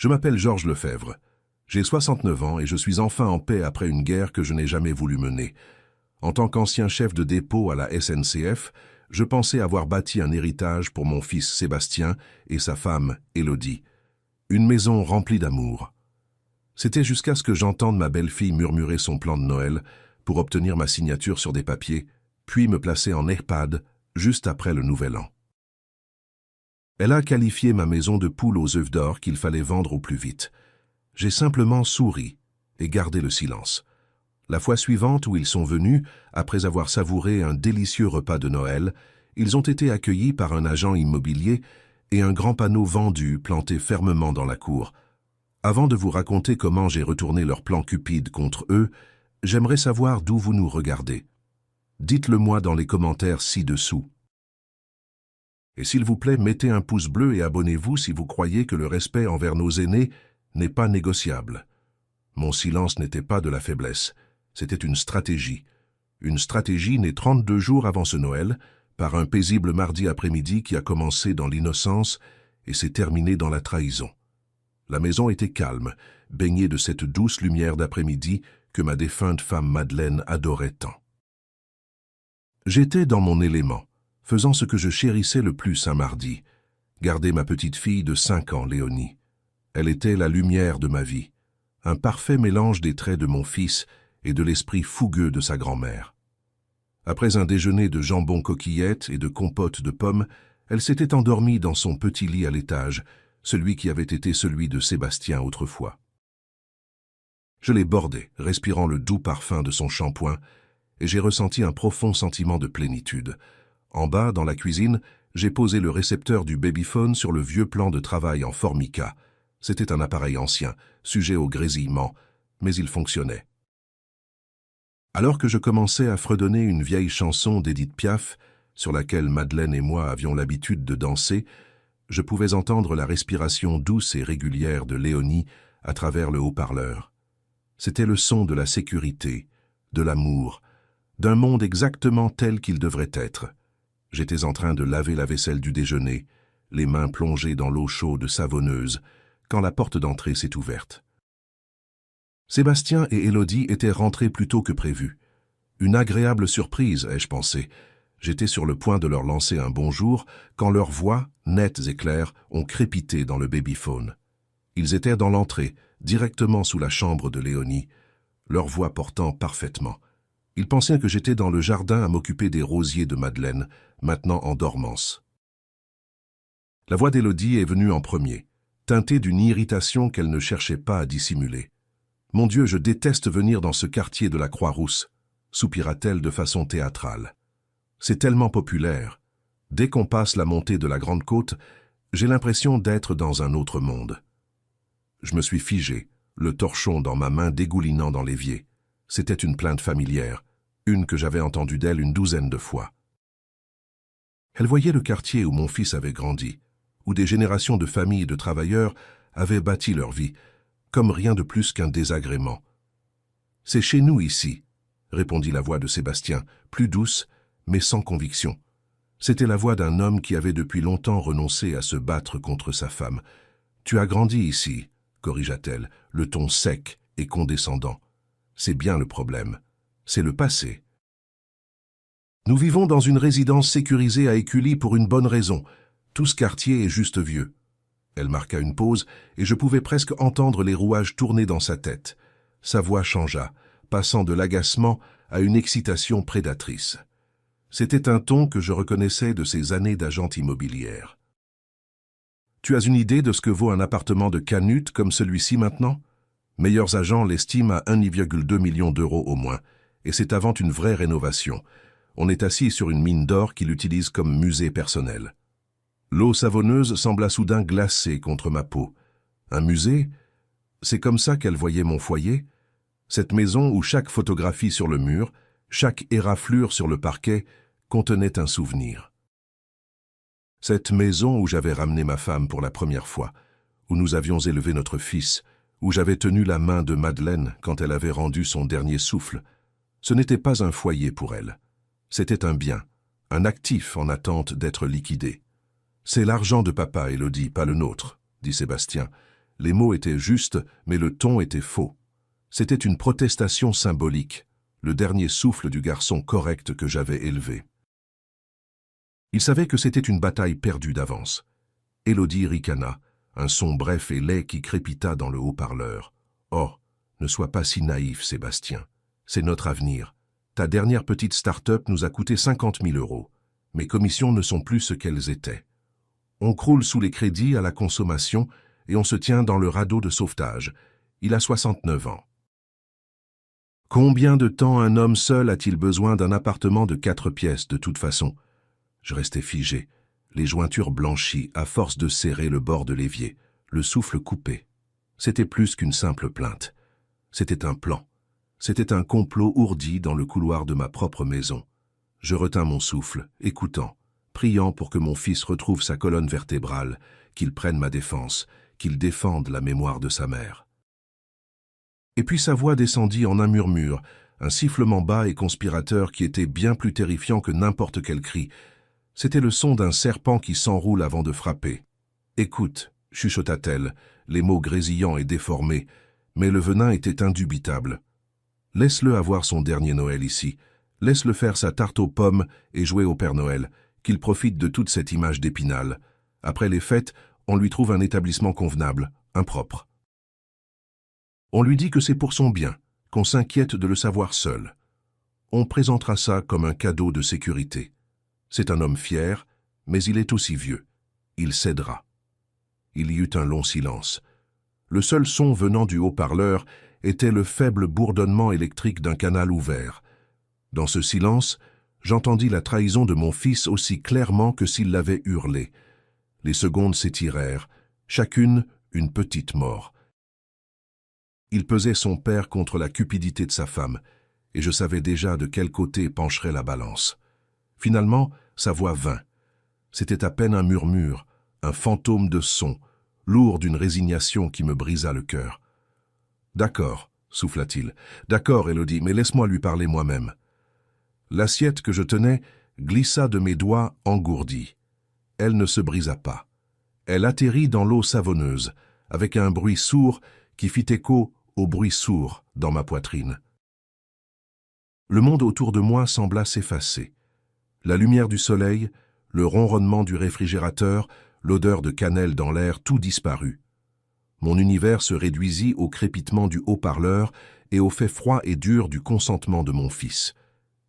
Je m'appelle Georges Lefebvre. J'ai 69 ans et je suis enfin en paix après une guerre que je n'ai jamais voulu mener. En tant qu'ancien chef de dépôt à la SNCF, je pensais avoir bâti un héritage pour mon fils Sébastien et sa femme Élodie. Une maison remplie d'amour. C'était jusqu'à ce que j'entende ma belle-fille murmurer son plan de Noël pour obtenir ma signature sur des papiers, puis me placer en EHPAD juste après le Nouvel An. Elle a qualifié ma maison de poule aux œufs d'or qu'il fallait vendre au plus vite. J'ai simplement souri et gardé le silence. La fois suivante où ils sont venus, après avoir savouré un délicieux repas de Noël, ils ont été accueillis par un agent immobilier et un grand panneau vendu planté fermement dans la cour. Avant de vous raconter comment j'ai retourné leur plan cupide contre eux, j'aimerais savoir d'où vous nous regardez. Dites-le-moi dans les commentaires ci-dessous. Et s'il vous plaît, mettez un pouce bleu et abonnez-vous si vous croyez que le respect envers nos aînés n'est pas négociable. Mon silence n'était pas de la faiblesse, c'était une stratégie. Une stratégie née 32 jours avant ce Noël, par un paisible mardi après-midi qui a commencé dans l'innocence et s'est terminé dans la trahison. La maison était calme, baignée de cette douce lumière d'après-midi que ma défunte femme Madeleine adorait tant. J'étais dans mon élément, faisant ce que je chérissais le plus un mardi, garder ma petite fille de 5 ans, Léonie. Elle était la lumière de ma vie, un parfait mélange des traits de mon fils et de l'esprit fougueux de sa grand-mère. Après un déjeuner de jambon coquillette et de compote de pommes, elle s'était endormie dans son petit lit à l'étage, celui qui avait été celui de Sébastien autrefois. Je l'ai bordée, respirant le doux parfum de son shampoing, et j'ai ressenti un profond sentiment de plénitude. En bas, dans la cuisine, j'ai posé le récepteur du babyphone sur le vieux plan de travail en formica. C'était un appareil ancien, sujet au grésillement, mais il fonctionnait. Alors que je commençais à fredonner une vieille chanson d'Édith Piaf, sur laquelle Madeleine et moi avions l'habitude de danser, je pouvais entendre la respiration douce et régulière de Léonie à travers le haut-parleur. C'était le son de la sécurité, de l'amour, d'un monde exactement tel qu'il devrait être. J'étais en train de laver la vaisselle du déjeuner, les mains plongées dans l'eau chaude savonneuse, quand la porte d'entrée s'est ouverte. Sébastien et Élodie étaient rentrés plus tôt que prévu. Une agréable surprise, ai-je pensé. J'étais sur le point de leur lancer un bonjour quand leurs voix, nettes et claires, ont crépité dans le babyphone. Ils étaient dans l'entrée, directement sous la chambre de Léonie, leur voix portant parfaitement. Ils pensaient que j'étais dans le jardin à m'occuper des rosiers de Madeleine, maintenant en dormance. La voix d'Élodie est venue en premier, teintée d'une irritation qu'elle ne cherchait pas à dissimuler. « Mon Dieu, je déteste venir dans ce quartier de la Croix-Rousse », soupira-t-elle de façon théâtrale. « C'est tellement populaire. Dès qu'on passe la montée de la Grande Côte, j'ai l'impression d'être dans un autre monde. » Je me suis figé, le torchon dans ma main dégoulinant dans l'évier. C'était une plainte familière, une que j'avais entendue d'elle une 12aine de fois. Elle voyait le quartier où mon fils avait grandi, où des générations de familles et de travailleurs avaient bâti leur vie, comme rien de plus qu'un désagrément. « C'est chez nous ici », répondit la voix de Sébastien, plus douce, mais sans conviction. C'était la voix d'un homme qui avait depuis longtemps renoncé à se battre contre sa femme. « Tu as grandi ici », corrigea-t-elle, le ton sec et condescendant. « C'est bien le problème. C'est le passé. » Nous vivons dans une résidence sécurisée à Écully pour une bonne raison. Tout ce quartier est juste vieux. Elle marqua une pause et je pouvais presque entendre les rouages tourner dans sa tête. Sa voix changea, passant de l'agacement à une excitation prédatrice. C'était un ton que je reconnaissais de ces années d'agente immobilière. « Tu as une idée de ce que vaut un appartement de Canute comme celui-ci maintenant ? Meilleurs agents l'estiment à 1,2 million d'euros au moins, et c'est avant une vraie rénovation. On est assis sur une mine d'or qu'il utilise comme musée personnel. » L'eau savonneuse sembla soudain glacée contre ma peau. Un musée ? C'est comme ça qu'elle voyait mon foyer ? Cette maison où chaque photographie sur le mur, chaque éraflure sur le parquet, contenait un souvenir. Cette maison où j'avais ramené ma femme pour la première fois, où nous avions élevé notre fils, où j'avais tenu la main de Madeleine quand elle avait rendu son dernier souffle, ce n'était pas un foyer pour elle. C'était un bien, un actif en attente d'être liquidé. « C'est l'argent de papa, Élodie, pas le nôtre, » dit Sébastien, Les mots étaient justes, mais le ton était faux. C'était une protestation symbolique, le dernier souffle du garçon correct que j'avais élevé. Il savait que c'était une bataille perdue d'avance. Élodie ricana, un son bref et laid qui crépita dans le haut-parleur. « Oh, ne sois pas si naïf, Sébastien. C'est notre avenir. Ta dernière petite start-up nous a coûté 50 000 €. Mes commissions ne sont plus ce qu'elles étaient. On croule sous les crédits à la consommation et on se tient dans le radeau de sauvetage. Il a 69 ans. Combien de temps un homme seul a-t-il besoin d'un appartement de 4 pièces de toute façon? Je restais figé, les jointures blanchies à force de serrer le bord de l'évier, le souffle coupé. C'était plus qu'une simple plainte. C'était un plan. C'était un complot ourdi dans le couloir de ma propre maison. Je retins mon souffle, écoutant, priant pour que mon fils retrouve sa colonne vertébrale, qu'il prenne ma défense, qu'il défende la mémoire de sa mère. Et puis sa voix descendit en un murmure, un sifflement bas et conspirateur qui était bien plus terrifiant que n'importe quel cri. C'était le son d'un serpent qui s'enroule avant de frapper. « Écoute » chuchota-t-elle, les mots grésillants et déformés, mais le venin était indubitable. « Laisse-le avoir son dernier Noël ici. Laisse-le faire sa tarte aux pommes et jouer au Père Noël, qu'il profite de toute cette image d'Épinal. Après les fêtes, on lui trouve un établissement convenable, impropre. On lui dit que c'est pour son bien, qu'on s'inquiète de le savoir seul. On présentera ça comme un cadeau de sécurité. C'est un homme fier, mais il est aussi vieux. Il cédera. » Il y eut un long silence. Le seul son venant du haut-parleur était le faible bourdonnement électrique d'un canal ouvert. Dans ce silence, j'entendis la trahison de mon fils aussi clairement que s'il l'avait hurlé. Les secondes s'étirèrent, chacune une petite mort. Il pesait son père contre la cupidité de sa femme, et je savais déjà de quel côté pencherait la balance. Finalement, sa voix vint. C'était à peine un murmure, un fantôme de son, lourd d'une résignation qui me brisa le cœur. « D'accord, » souffla-t-il. « D'accord, Élodie, mais laisse-moi lui parler moi-même. » L'assiette que je tenais glissa de mes doigts engourdis. Elle ne se brisa pas. Elle atterrit dans l'eau savonneuse, avec un bruit sourd qui fit écho au bruit sourd dans ma poitrine. Le monde autour de moi sembla s'effacer. La lumière du soleil, le ronronnement du réfrigérateur, l'odeur de cannelle dans l'air, tout disparut. Mon univers se réduisit au crépitement du haut-parleur et au fait froid et dur du consentement de mon fils.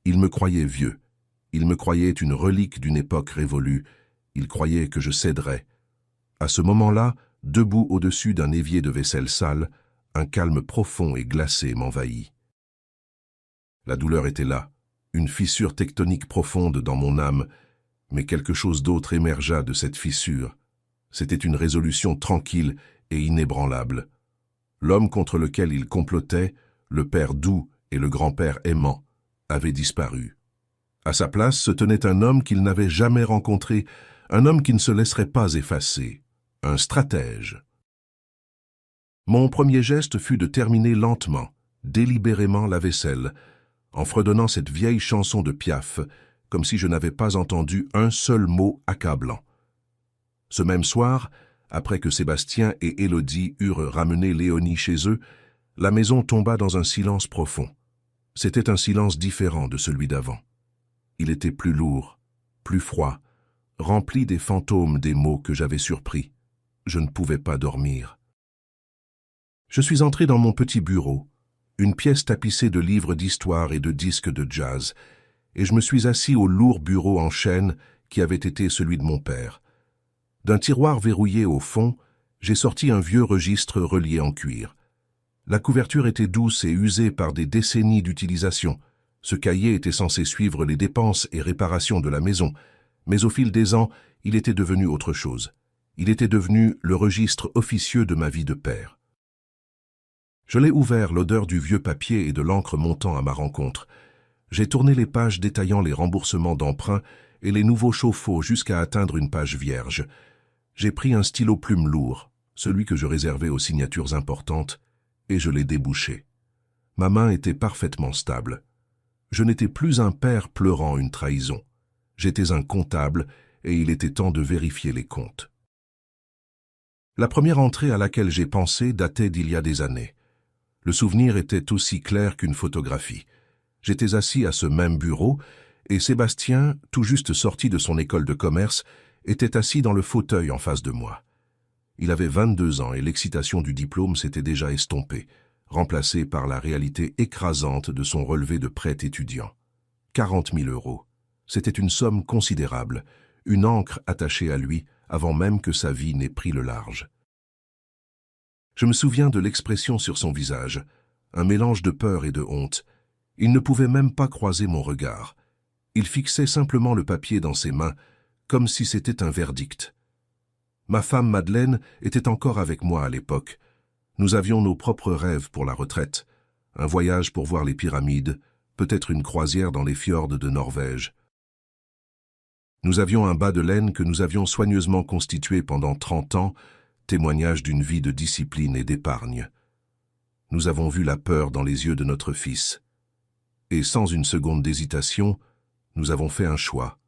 Il me croyait vieux. Il me croyait une relique d'une époque révolue. Il croyait que je céderais. À ce moment-là, debout au-dessus d'un évier de vaisselle sale, un calme profond et glacé m'envahit. La douleur était là, une fissure tectonique profonde dans mon âme, mais quelque chose d'autre émergea de cette fissure. C'était une résolution tranquille et inébranlable. L'homme contre lequel il complotait, le père doux et le grand-père aimant, avait disparu. À sa place se tenait un homme qu'il n'avait jamais rencontré, un homme qui ne se laisserait pas effacer, un stratège. Mon premier geste fut de terminer lentement, délibérément la vaisselle, en fredonnant cette vieille chanson de Piaf, comme si je n'avais pas entendu un seul mot accablant. Ce même soir, après que Sébastien et Élodie eurent ramené Léonie chez eux, la maison tomba dans un silence profond. C'était un silence différent de celui d'avant. Il était plus lourd, plus froid, rempli des fantômes des mots que j'avais surpris. Je ne pouvais pas dormir. Je suis entré dans mon petit bureau, une pièce tapissée de livres d'histoire et de disques de jazz, et je me suis assis au lourd bureau en chêne qui avait été celui de mon père. D'un tiroir verrouillé au fond, j'ai sorti un vieux registre relié en cuir. La couverture était douce et usée par des décennies d'utilisation. Ce cahier était censé suivre les dépenses et réparations de la maison, mais au fil des ans, il était devenu autre chose. Il était devenu le registre officieux de ma vie de père. Je l'ai ouvert, l'odeur du vieux papier et de l'encre montant à ma rencontre. J'ai tourné les pages détaillant les remboursements d'emprunts et les nouveaux chauffe-eau jusqu'à atteindre une page vierge. J'ai pris un stylo plume lourd, celui que je réservais aux signatures importantes, et je l'ai débouché. Ma main était parfaitement stable. Je n'étais plus un père pleurant une trahison. J'étais un comptable et il était temps de vérifier les comptes. La première entrée à laquelle j'ai pensé datait d'il y a des années. Le souvenir était aussi clair qu'une photographie. J'étais assis à ce même bureau, et Sébastien, tout juste sorti de son école de commerce, était assis dans le fauteuil en face de moi. Il avait 22 ans et l'excitation du diplôme s'était déjà estompée, remplacée par la réalité écrasante de son relevé de prêt étudiant. 40 000 €. C'était une somme considérable, une ancre attachée à lui avant même que sa vie n'ait pris le large. Je me souviens de l'expression sur son visage, un mélange de peur et de honte. Il ne pouvait même pas croiser mon regard. Il fixait simplement le papier dans ses mains, comme si c'était un verdict. Ma femme Madeleine était encore avec moi à l'époque. Nous avions nos propres rêves pour la retraite, un voyage pour voir les pyramides, peut-être une croisière dans les fjords de Norvège. Nous avions un bas de laine que nous avions soigneusement constitué pendant 30 ans, témoignage d'une vie de discipline et d'épargne. Nous avons vu la peur dans les yeux de notre fils. Et sans une seconde d'hésitation, nous avons fait un choix.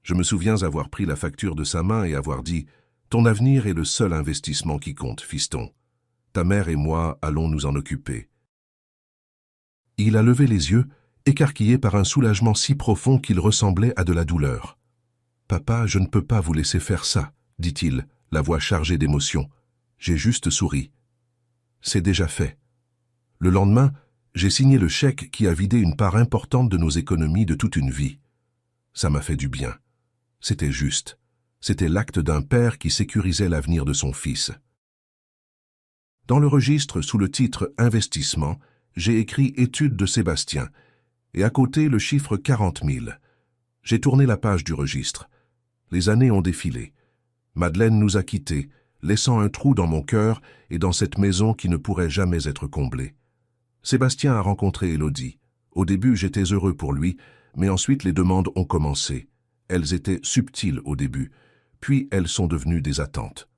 Je me souviens avoir pris la facture de sa main et avoir dit « Ton avenir est le seul investissement qui compte, fiston. Ta mère et moi allons nous en occuper. » Il a levé les yeux, écarquillé par un soulagement si profond qu'il ressemblait à de la douleur. « Papa, je ne peux pas vous laisser faire ça, » dit-il, la voix chargée d'émotion. J'ai juste souri. C'est déjà fait. Le lendemain, j'ai signé le chèque qui a vidé une part importante de nos économies de toute une vie. Ça m'a fait du bien. C'était juste. C'était l'acte d'un père qui sécurisait l'avenir de son fils. Dans le registre, sous le titre « Investissement », j'ai écrit « Études de Sébastien » et à côté le chiffre 40 000. J'ai tourné la page du registre. Les années ont défilé. Madeleine nous a quittés, laissant un trou dans mon cœur et dans cette maison qui ne pourrait jamais être comblée. Sébastien a rencontré Élodie. Au début, j'étais heureux pour lui, mais ensuite les demandes ont commencé. Elles étaient subtiles au début, puis elles sont devenues des attentes.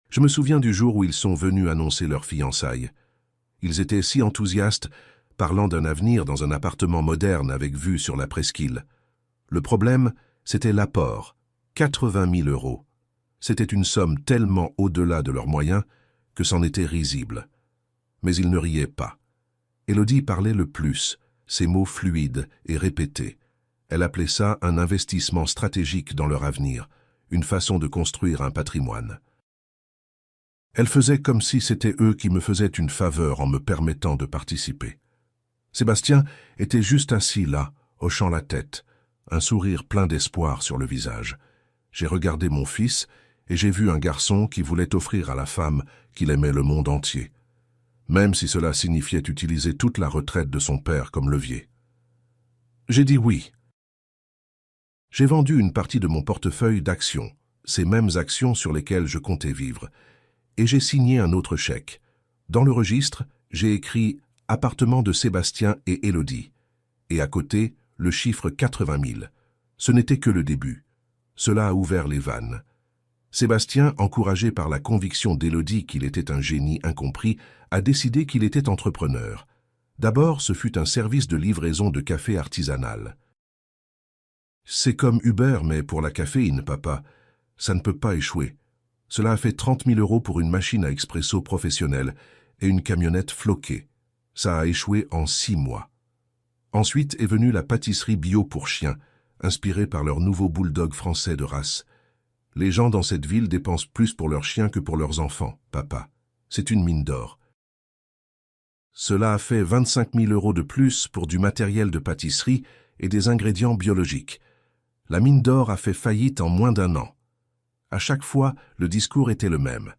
Je me souviens du jour où ils sont venus annoncer leur fiançailles. Ils étaient si enthousiastes, parlant d'un avenir dans un appartement moderne avec vue sur la presqu'île. Le problème, c'était l'apport, 80 000 €. C'était une somme tellement au-delà de leurs moyens que c'en était risible. Mais ils ne riaient pas. Élodie parlait le plus, ses mots fluides et répétés. Elle appelait ça un investissement stratégique dans leur avenir, une façon de construire un patrimoine. Elle faisait comme si c'était eux qui me faisaient une faveur en me permettant de participer. Sébastien était juste assis là, hochant la tête, un sourire plein d'espoir sur le visage. J'ai regardé mon fils et j'ai vu un garçon qui voulait offrir à la femme qu'il aimait le monde entier, même si cela signifiait utiliser toute la retraite de son père comme levier. J'ai dit oui. J'ai vendu une partie de mon portefeuille d'actions, ces mêmes actions sur lesquelles je comptais vivre, et j'ai signé un autre chèque. Dans le registre, j'ai écrit « Appartement de Sébastien et Élodie » et à côté, le chiffre 80 000. Ce n'était que le début. Cela a ouvert les vannes. Sébastien, encouragé par la conviction d'Élodie qu'il était un génie incompris, a décidé qu'il était entrepreneur. D'abord, ce fut un service de livraison de café artisanal. C'est comme Uber, mais pour la caféine, papa. Ça ne peut pas échouer. Cela a fait 30 000 € pour une machine à expresso professionnelle et une camionnette floquée. Ça a échoué en 6 mois. Ensuite est venue la pâtisserie bio pour chiens, inspirée par leur nouveau bulldog français de race. Les gens dans cette ville dépensent plus pour leurs chiens que pour leurs enfants, papa. C'est une mine d'or. Cela a fait 25 000 € de plus pour du matériel de pâtisserie et des ingrédients biologiques. La mine d'or a fait faillite en moins d'1 an. À chaque fois, le discours était le même.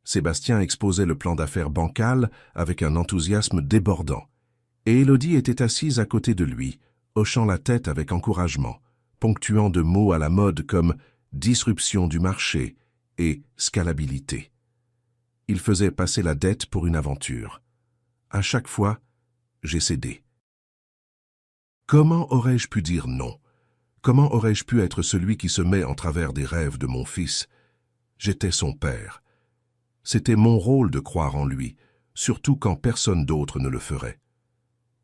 Sébastien exposait le plan d'affaires bancal avec un enthousiasme débordant. Et Élodie était assise à côté de lui, hochant la tête avec encouragement, ponctuant de mots à la mode comme « disruption du marché » et « scalabilité ». Il faisait passer la dette pour une aventure. À chaque fois, j'ai cédé. Comment aurais-je pu dire non? Comment aurais-je pu être celui qui se met en travers des rêves de mon fils? J'étais son père. C'était mon rôle de croire en lui, surtout quand personne d'autre ne le ferait.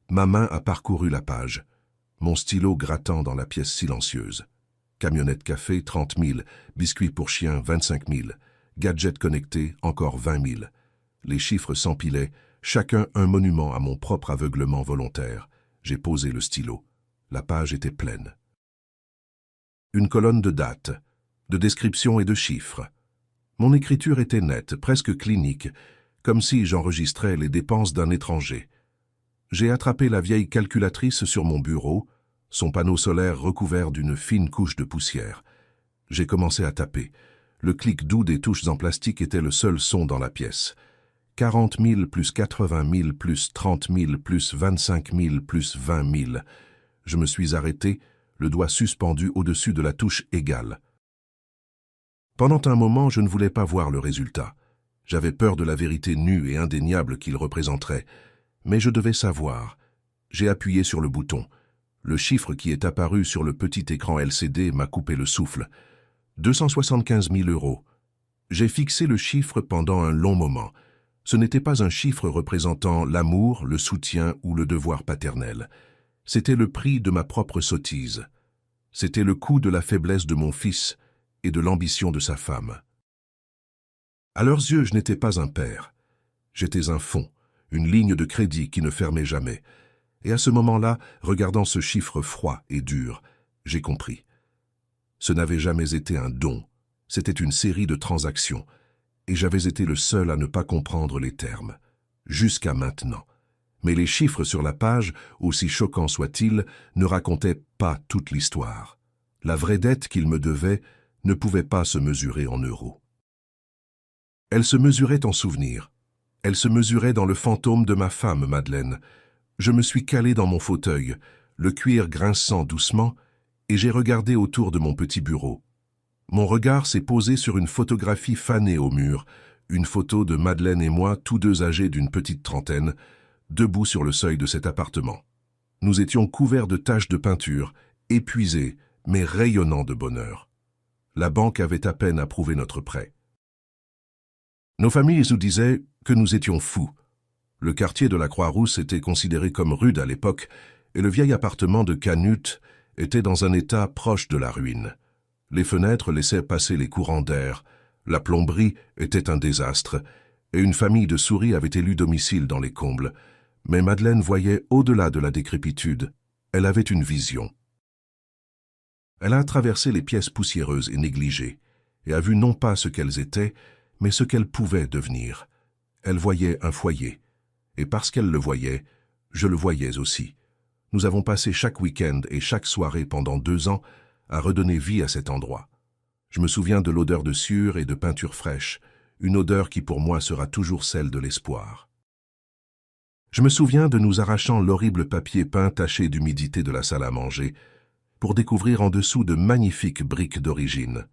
Ma main a parcouru la page, mon stylo grattant dans la pièce silencieuse. Camionnette café, 30 000. Biscuits pour chiens, 25 000. Gadgets connectés, encore 20 000. Les chiffres s'empilaient, chacun un monument à mon propre aveuglement volontaire. J'ai posé le stylo. La page était pleine. Une colonne de dates, de descriptions et de chiffres. Mon écriture était nette, presque clinique, comme si j'enregistrais les dépenses d'un étranger. J'ai attrapé la vieille calculatrice sur mon bureau, son panneau solaire recouvert d'une fine couche de poussière. J'ai commencé à taper. Le clic doux des touches en plastique était le seul son dans la pièce. 40 000 plus 80 000 plus 30 000 plus 25 000 plus 20 000. Je me suis arrêté, le doigt suspendu au-dessus de la touche égale. Pendant un moment, je ne voulais pas voir le résultat. J'avais peur de la vérité nue et indéniable qu'il représenterait. Mais je devais savoir. J'ai appuyé sur le bouton. Le chiffre qui est apparu sur le petit écran LCD m'a coupé le souffle. 275 000 €. J'ai fixé le chiffre pendant un long moment. Ce n'était pas un chiffre représentant l'amour, le soutien ou le devoir paternel. C'était le prix de ma propre sottise. C'était le coût de la faiblesse de mon fils et de l'ambition de sa femme. À leurs yeux, je n'étais pas un père. J'étais un fonds, une ligne de crédit qui ne fermait jamais. Et à ce moment-là, regardant ce chiffre froid et dur, j'ai compris. Ce n'avait jamais été un don, c'était une série de transactions, et j'avais été le seul à ne pas comprendre les termes, jusqu'à maintenant. Mais les chiffres sur la page, aussi choquants soient-ils, ne racontaient pas toute l'histoire. La vraie dette qu'il me devait ne pouvait pas se mesurer en euros. Elle se mesurait en souvenirs. Elle se mesurait dans le fantôme de ma femme, Madeleine. Je me suis calé dans mon fauteuil, le cuir grinçant doucement, et j'ai regardé autour de mon petit bureau. Mon regard s'est posé sur une photographie fanée au mur, une photo de Madeleine et moi, tous deux âgés d'une petite trentaine, debout sur le seuil de cet appartement. Nous étions couverts de taches de peinture, épuisés, mais rayonnants de bonheur. La banque avait à peine approuvé notre prêt. Nos familles nous disaient que nous étions fous. Le quartier de la Croix-Rousse était considéré comme rude à l'époque, et le vieil appartement de Canute était dans un état proche de la ruine. Les fenêtres laissaient passer les courants d'air, la plomberie était un désastre, et une famille de souris avait élu domicile dans les combles. Mais Madeleine voyait au-delà de la décrépitude. Elle avait une vision. Elle a traversé les pièces poussiéreuses et négligées, et a vu non pas ce qu'elles étaient, mais ce qu'elles pouvaient devenir. Elle voyait un foyer, et parce qu'elle le voyait, je le voyais aussi. Nous avons passé chaque week-end et chaque soirée pendant 2 ans à redonner vie à cet endroit. Je me souviens de l'odeur de sueur et de peinture fraîche, une odeur qui pour moi sera toujours celle de l'espoir. Je me souviens de nous arrachant l'horrible papier peint taché d'humidité de la salle à manger pour découvrir en dessous de magnifiques briques d'origine.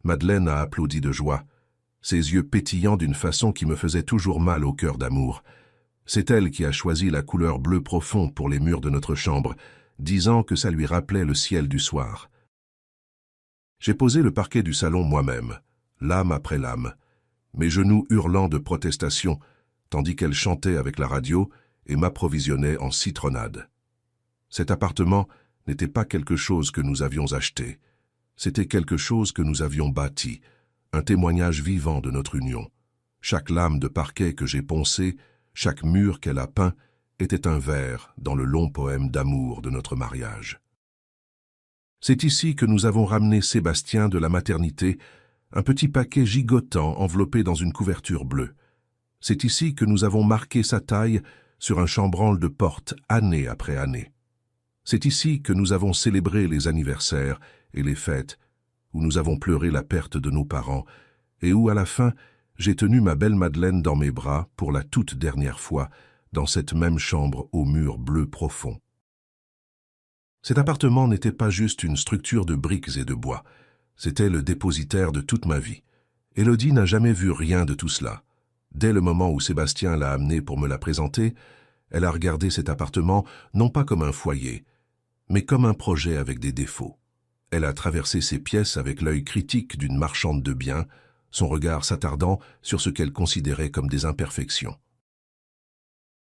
Madeleine a applaudi de joie, ses yeux pétillants d'une façon qui me faisait toujours mal au cœur d'amour. C'est elle qui a choisi la couleur bleu profond pour les murs de notre chambre, disant que ça lui rappelait le ciel du soir. J'ai posé le parquet du salon moi-même, lame après lame, mes genoux hurlant de protestation, tandis qu'elle chantait avec la radio et m'approvisionnait en citronnade. Cet appartement n'était pas quelque chose que nous avions acheté, c'était quelque chose que nous avions bâti, un témoignage vivant de notre union. Chaque lame de parquet que j'ai poncée, chaque mur qu'elle a peint, était un vers dans le long poème d'amour de notre mariage. C'est ici que nous avons ramené Sébastien de la maternité, un petit paquet gigotant enveloppé dans une couverture bleue. C'est ici que nous avons marqué sa taille sur un chambranle de porte année après année. C'est ici que nous avons célébré les anniversaires et les fêtes, où nous avons pleuré la perte de nos parents, et où, à la fin, j'ai tenu ma belle Madeleine dans mes bras pour la toute dernière fois, dans cette même chambre aux murs bleus profonds. Cet appartement n'était pas juste une structure de briques et de bois, c'était le dépositaire de toute ma vie. Élodie n'a jamais vu rien de tout cela. Dès le moment où Sébastien l'a amenée pour me la présenter, elle a regardé cet appartement non pas comme un foyer, mais comme un projet avec des défauts. Elle a traversé ses pièces avec l'œil critique d'une marchande de biens, son regard s'attardant sur ce qu'elle considérait comme des imperfections.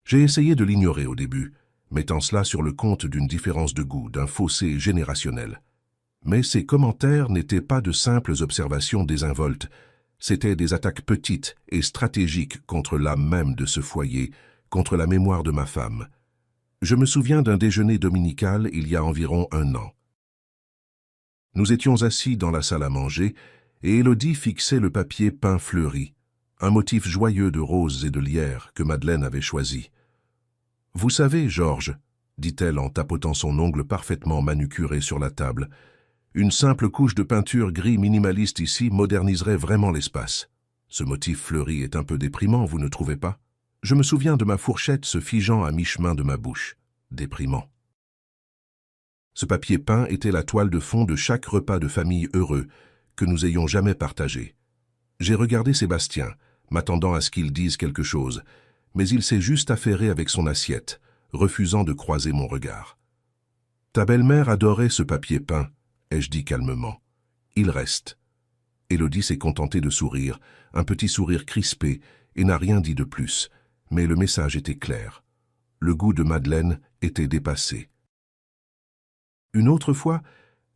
J'ai essayé de l'ignorer au début, mettant cela sur le compte d'une différence de goût, d'un fossé générationnel. Mais ces commentaires n'étaient pas de simples observations désinvoltes, c'étaient des attaques petites et stratégiques contre l'âme même de ce foyer, contre la mémoire de ma femme. Je me souviens d'un déjeuner dominical il y a environ 1 an. Nous étions assis dans la salle à manger et Élodie fixait le papier peint fleuri, un motif joyeux de roses et de lierre que Madeleine avait choisi. « Vous savez, Georges, dit-elle en tapotant son ongle parfaitement manucuré sur la table, une simple couche de peinture gris minimaliste ici moderniserait vraiment l'espace. Ce motif fleuri est un peu déprimant, vous ne trouvez pas? Je me souviens de ma fourchette se figeant à mi-chemin de ma bouche. Déprimant. Ce papier peint était la toile de fond de chaque repas de famille heureux que nous ayons jamais partagé. J'ai regardé Sébastien, m'attendant à ce qu'il dise quelque chose, mais il s'est juste affairé avec son assiette, refusant de croiser mon regard. « Ta belle-mère adorait ce papier peint, » ai-je dit calmement. « Il reste. » Élodie s'est contentée de sourire, un petit sourire crispé, et n'a rien dit de plus, mais le message était clair. Le goût de Madeleine était dépassé. Une autre fois,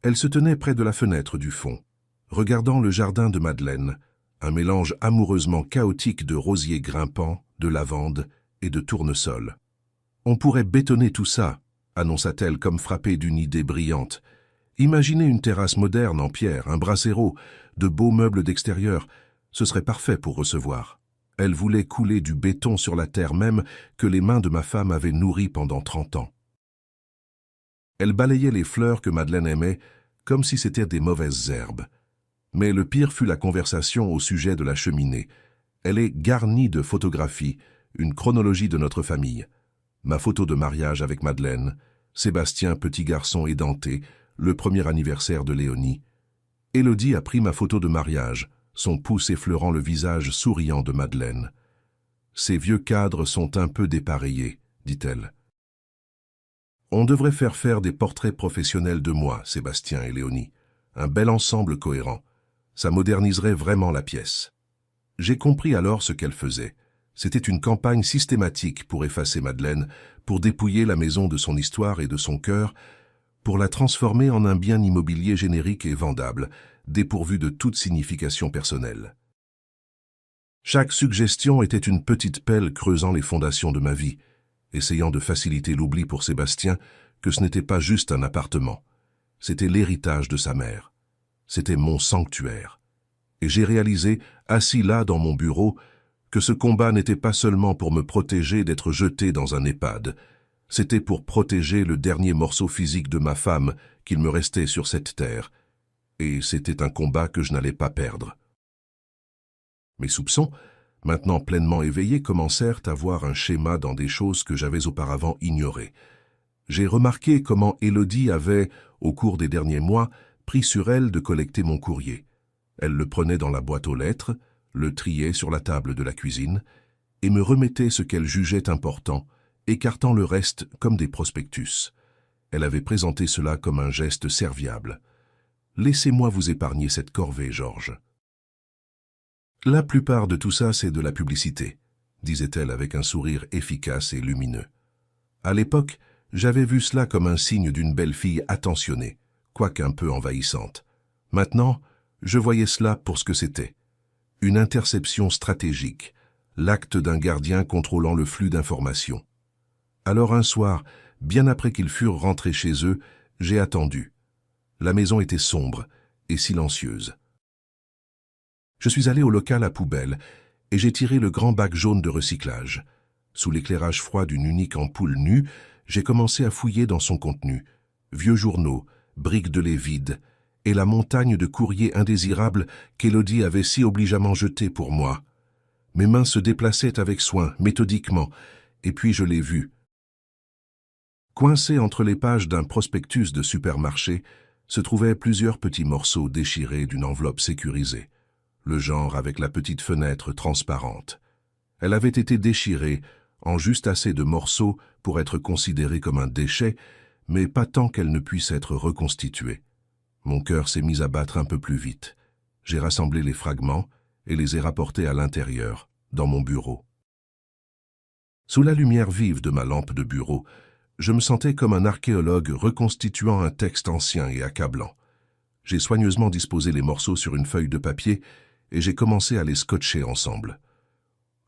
elle se tenait près de la fenêtre du fond, regardant le jardin de Madeleine, un mélange amoureusement chaotique de rosiers grimpants, de lavande et de tournesol. « On pourrait bétonner tout ça, » annonça-t-elle comme frappée d'une idée brillante. « Imaginez une terrasse moderne en pierre, un brasero, de beaux meubles d'extérieur, ce serait parfait pour recevoir. » Elle voulait couler du béton sur la terre même que les mains de ma femme avaient nourrie pendant 30 ans. Elle balayait les fleurs que Madeleine aimait comme si c'étaient des mauvaises herbes. Mais le pire fut la conversation au sujet de la cheminée. Elle est garnie de photographies, une chronologie de notre famille. Ma photo de mariage avec Madeleine, Sébastien, petit garçon édenté, le premier anniversaire de Léonie. Élodie a pris ma photo de mariage, son pouce effleurant le visage souriant de Madeleine. « Ces vieux cadres sont un peu dépareillés, » dit-elle. « On devrait faire des portraits professionnels de moi, Sébastien et Léonie. Un bel ensemble cohérent. Ça moderniserait vraiment la pièce. » J'ai compris alors ce qu'elle faisait. C'était une campagne systématique pour effacer Madeleine, pour dépouiller la maison de son histoire et de son cœur, pour la transformer en un bien immobilier générique et vendable, dépourvu de toute signification personnelle. Chaque suggestion était une petite pelle creusant les fondations de ma vie, essayant de faciliter l'oubli pour Sébastien que ce n'était pas juste un appartement. C'était l'héritage de sa mère. C'était mon sanctuaire. Et j'ai réalisé, assis là dans mon bureau, que ce combat n'était pas seulement pour me protéger d'être jeté dans un EHPAD, c'était pour protéger le dernier morceau physique de ma femme qu'il me restait sur cette terre, et c'était un combat que je n'allais pas perdre. Mes soupçons, maintenant pleinement éveillés, commencèrent à voir un schéma dans des choses que j'avais auparavant ignorées. J'ai remarqué comment Élodie avait, au cours des derniers mois, pris sur elle de collecter mon courrier. Elle le prenait dans la boîte aux lettres, le triait sur la table de la cuisine, et me remettait ce qu'elle jugeait important, écartant le reste comme des prospectus. Elle avait présenté cela comme un geste serviable. « Laissez-moi vous épargner cette corvée, Georges. » « La plupart de tout ça, c'est de la publicité, » disait-elle avec un sourire efficace et lumineux. À l'époque, j'avais vu cela comme un signe d'une belle fille attentionnée, quoique un peu envahissante. Maintenant, je voyais cela pour ce que c'était. Une interception stratégique, l'acte d'un gardien contrôlant le flux d'informations. Alors un soir, bien après qu'ils furent rentrés chez eux, j'ai attendu. La maison était sombre et silencieuse. Je suis allé au local à poubelle et j'ai tiré le grand bac jaune de recyclage. Sous l'éclairage froid d'une unique ampoule nue, j'ai commencé à fouiller dans son contenu. Vieux journaux, briques de lait vides et la montagne de courriers indésirables qu'Élodie avait si obligeamment jetés pour moi. Mes mains se déplaçaient avec soin, méthodiquement, et puis je l'ai vu. Coincés entre les pages d'un prospectus de supermarché, se trouvaient plusieurs petits morceaux déchirés d'une enveloppe sécurisée. Le genre avec la petite fenêtre transparente. Elle avait été déchirée en juste assez de morceaux pour être considérée comme un déchet, mais pas tant qu'elle ne puisse être reconstituée. Mon cœur s'est mis à battre un peu plus vite. J'ai rassemblé les fragments et les ai rapportés à l'intérieur, dans mon bureau. Sous la lumière vive de ma lampe de bureau, je me sentais comme un archéologue reconstituant un texte ancien et accablant. J'ai soigneusement disposé les morceaux sur une feuille de papier et j'ai commencé à les scotcher ensemble.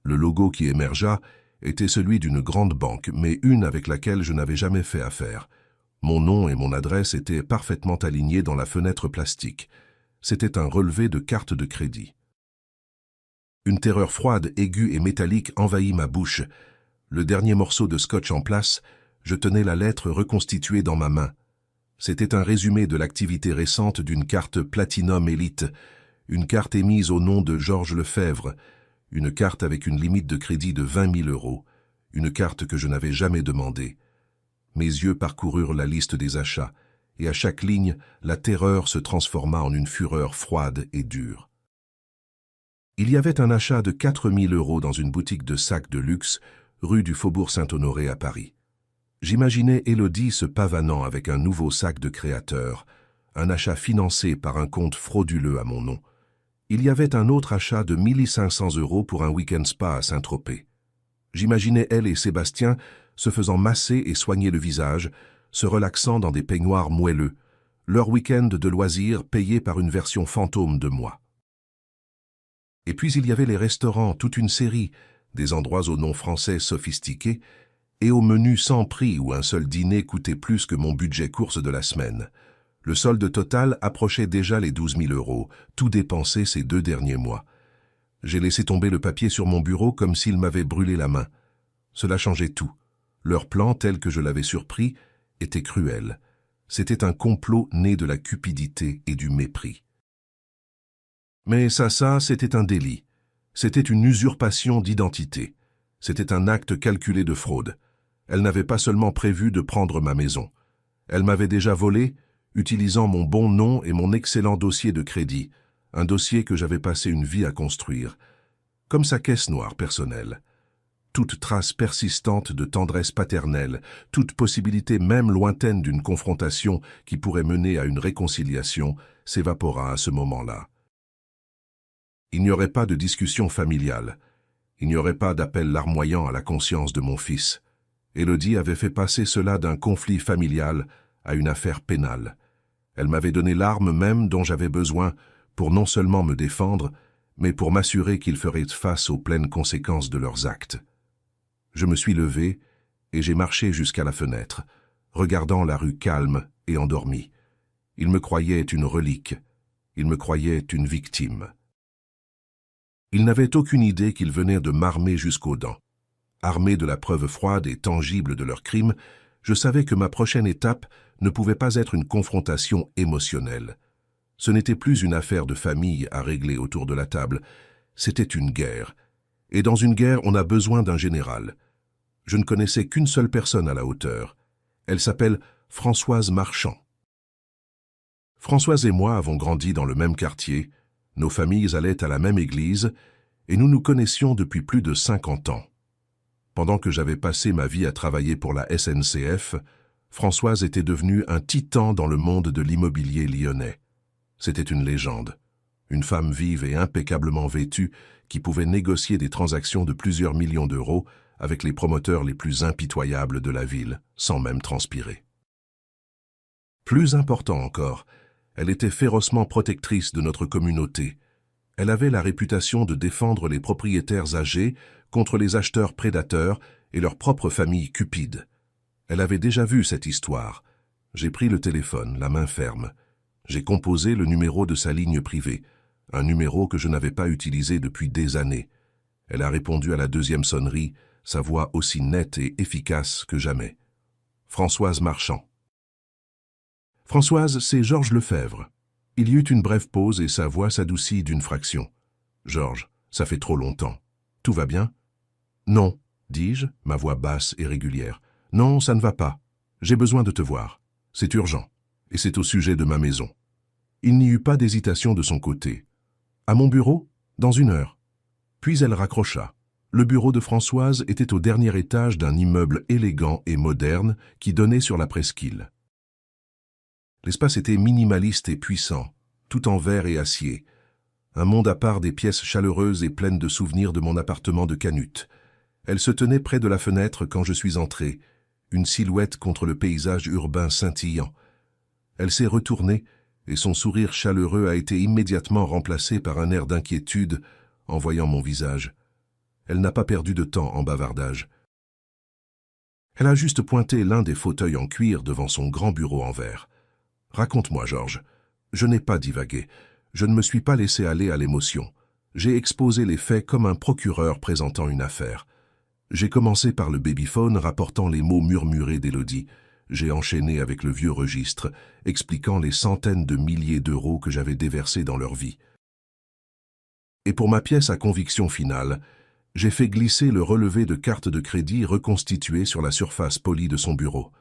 Le logo qui émergea était celui d'une grande banque, mais une avec laquelle je n'avais jamais fait affaire. Mon nom et mon adresse étaient parfaitement alignés dans la fenêtre plastique. C'était un relevé de carte de crédit. Une terreur froide, aiguë et métallique envahit ma bouche. Le dernier morceau de scotch en place, je tenais la lettre reconstituée dans ma main. C'était un résumé de l'activité récente d'une carte Platinum Elite, une carte émise au nom de Georges Lefebvre, une carte avec une limite de crédit de 20 000 €, une carte que je n'avais jamais demandée. Mes yeux parcoururent la liste des achats, et à chaque ligne, la terreur se transforma en une fureur froide et dure. Il y avait un achat de 4 000 € dans une boutique de sacs de luxe, rue du Faubourg Saint-Honoré à Paris. J'imaginais Élodie se pavanant avec un nouveau sac de créateur, un achat financé par un compte frauduleux à mon nom. Il y avait un autre achat de 1 500 € pour un week-end spa à Saint-Tropez. J'imaginais elle et Sébastien se faisant masser et soigner le visage, se relaxant dans des peignoirs moelleux, leur week-end de loisirs payé par une version fantôme de moi. Et puis il y avait les restaurants, toute une série, des endroits au nom français sophistiqués, et au menu sans prix où un seul dîner coûtait plus que mon budget course de la semaine. Le solde total approchait déjà les 12 000 €, tout dépensé ces 2 derniers mois. J'ai laissé tomber le papier sur mon bureau comme s'il m'avait brûlé la main. Cela changeait tout. Leur plan, tel que je l'avais surpris, était cruel. C'était un complot né de la cupidité et du mépris. Mais ça, c'était un délit. C'était une usurpation d'identité. C'était un acte calculé de fraude. Elle n'avait pas seulement prévu de prendre ma maison. Elle m'avait déjà volé, utilisant mon bon nom et mon excellent dossier de crédit, un dossier que j'avais passé une vie à construire, comme sa caisse noire personnelle. Toute trace persistante de tendresse paternelle, toute possibilité même lointaine d'une confrontation qui pourrait mener à une réconciliation, s'évapora à ce moment-là. Il n'y aurait pas de discussion familiale. Il n'y aurait pas d'appel larmoyant à la conscience de mon fils. Élodie avait fait passer cela d'un conflit familial à une affaire pénale. Elle m'avait donné l'arme même dont j'avais besoin pour non seulement me défendre, mais pour m'assurer qu'ils feraient face aux pleines conséquences de leurs actes. Je me suis levé et j'ai marché jusqu'à la fenêtre, regardant la rue calme et endormie. Ils me croyaient une relique. Ils me croyaient une victime. Ils n'avaient aucune idée qu'ils venaient de m'armer jusqu'aux dents. Armé de la preuve froide et tangible de leur crime, je savais que ma prochaine étape ne pouvait pas être une confrontation émotionnelle. Ce n'était plus une affaire de famille à régler autour de la table, c'était une guerre. Et dans une guerre, on a besoin d'un général. Je ne connaissais qu'une seule personne à la hauteur. Elle s'appelle Françoise Marchand. Françoise et moi avons grandi dans le même quartier, nos familles allaient à la même église, et nous nous connaissions depuis plus de 50 ans. Pendant que j'avais passé ma vie à travailler pour la SNCF, Françoise était devenue un titan dans le monde de l'immobilier lyonnais. C'était une légende, une femme vive et impeccablement vêtue qui pouvait négocier des transactions de plusieurs millions d'euros avec les promoteurs les plus impitoyables de la ville, sans même transpirer. Plus important encore, elle était férocement protectrice de notre communauté. Elle avait la réputation de défendre les propriétaires âgés contre les acheteurs prédateurs et leur propre famille cupide. Elle avait déjà vu cette histoire. J'ai pris le téléphone, la main ferme. J'ai composé le numéro de sa ligne privée, un numéro que je n'avais pas utilisé depuis des années. Elle a répondu à la 2e sonnerie, sa voix aussi nette et efficace que jamais. Françoise Marchand. Françoise, c'est Georges Lefebvre. Il y eut une brève pause et sa voix s'adoucit d'une fraction. Georges, ça fait trop longtemps. Tout va bien? Non, dis-je, ma voix basse et régulière. Non, ça ne va pas. J'ai besoin de te voir. C'est urgent. Et c'est au sujet de ma maison. Il n'y eut pas d'hésitation de son côté. À mon bureau? Dans 1 heure. Puis elle raccrocha. Le bureau de Françoise était au dernier étage d'un immeuble élégant et moderne qui donnait sur la presqu'île. L'espace était minimaliste et puissant, tout en verre et acier. Un monde à part des pièces chaleureuses et pleines de souvenirs de mon appartement de Canute. Elle se tenait près de la fenêtre quand je suis entré, une silhouette contre le paysage urbain scintillant. Elle s'est retournée et son sourire chaleureux a été immédiatement remplacé par un air d'inquiétude en voyant mon visage. Elle n'a pas perdu de temps en bavardage. Elle a juste pointé l'un des fauteuils en cuir devant son grand bureau en verre. « Raconte-moi, Georges. » Je n'ai pas divagué. Je ne me suis pas laissé aller à l'émotion. J'ai exposé les faits comme un procureur présentant une affaire. J'ai commencé par le babyphone rapportant les mots murmurés d'Élodie. J'ai enchaîné avec le vieux registre, expliquant les centaines de milliers d'euros que j'avais déversés dans leur vie. Et pour ma pièce à conviction finale, j'ai fait glisser le relevé de carte de crédit reconstitué sur la surface polie de son bureau.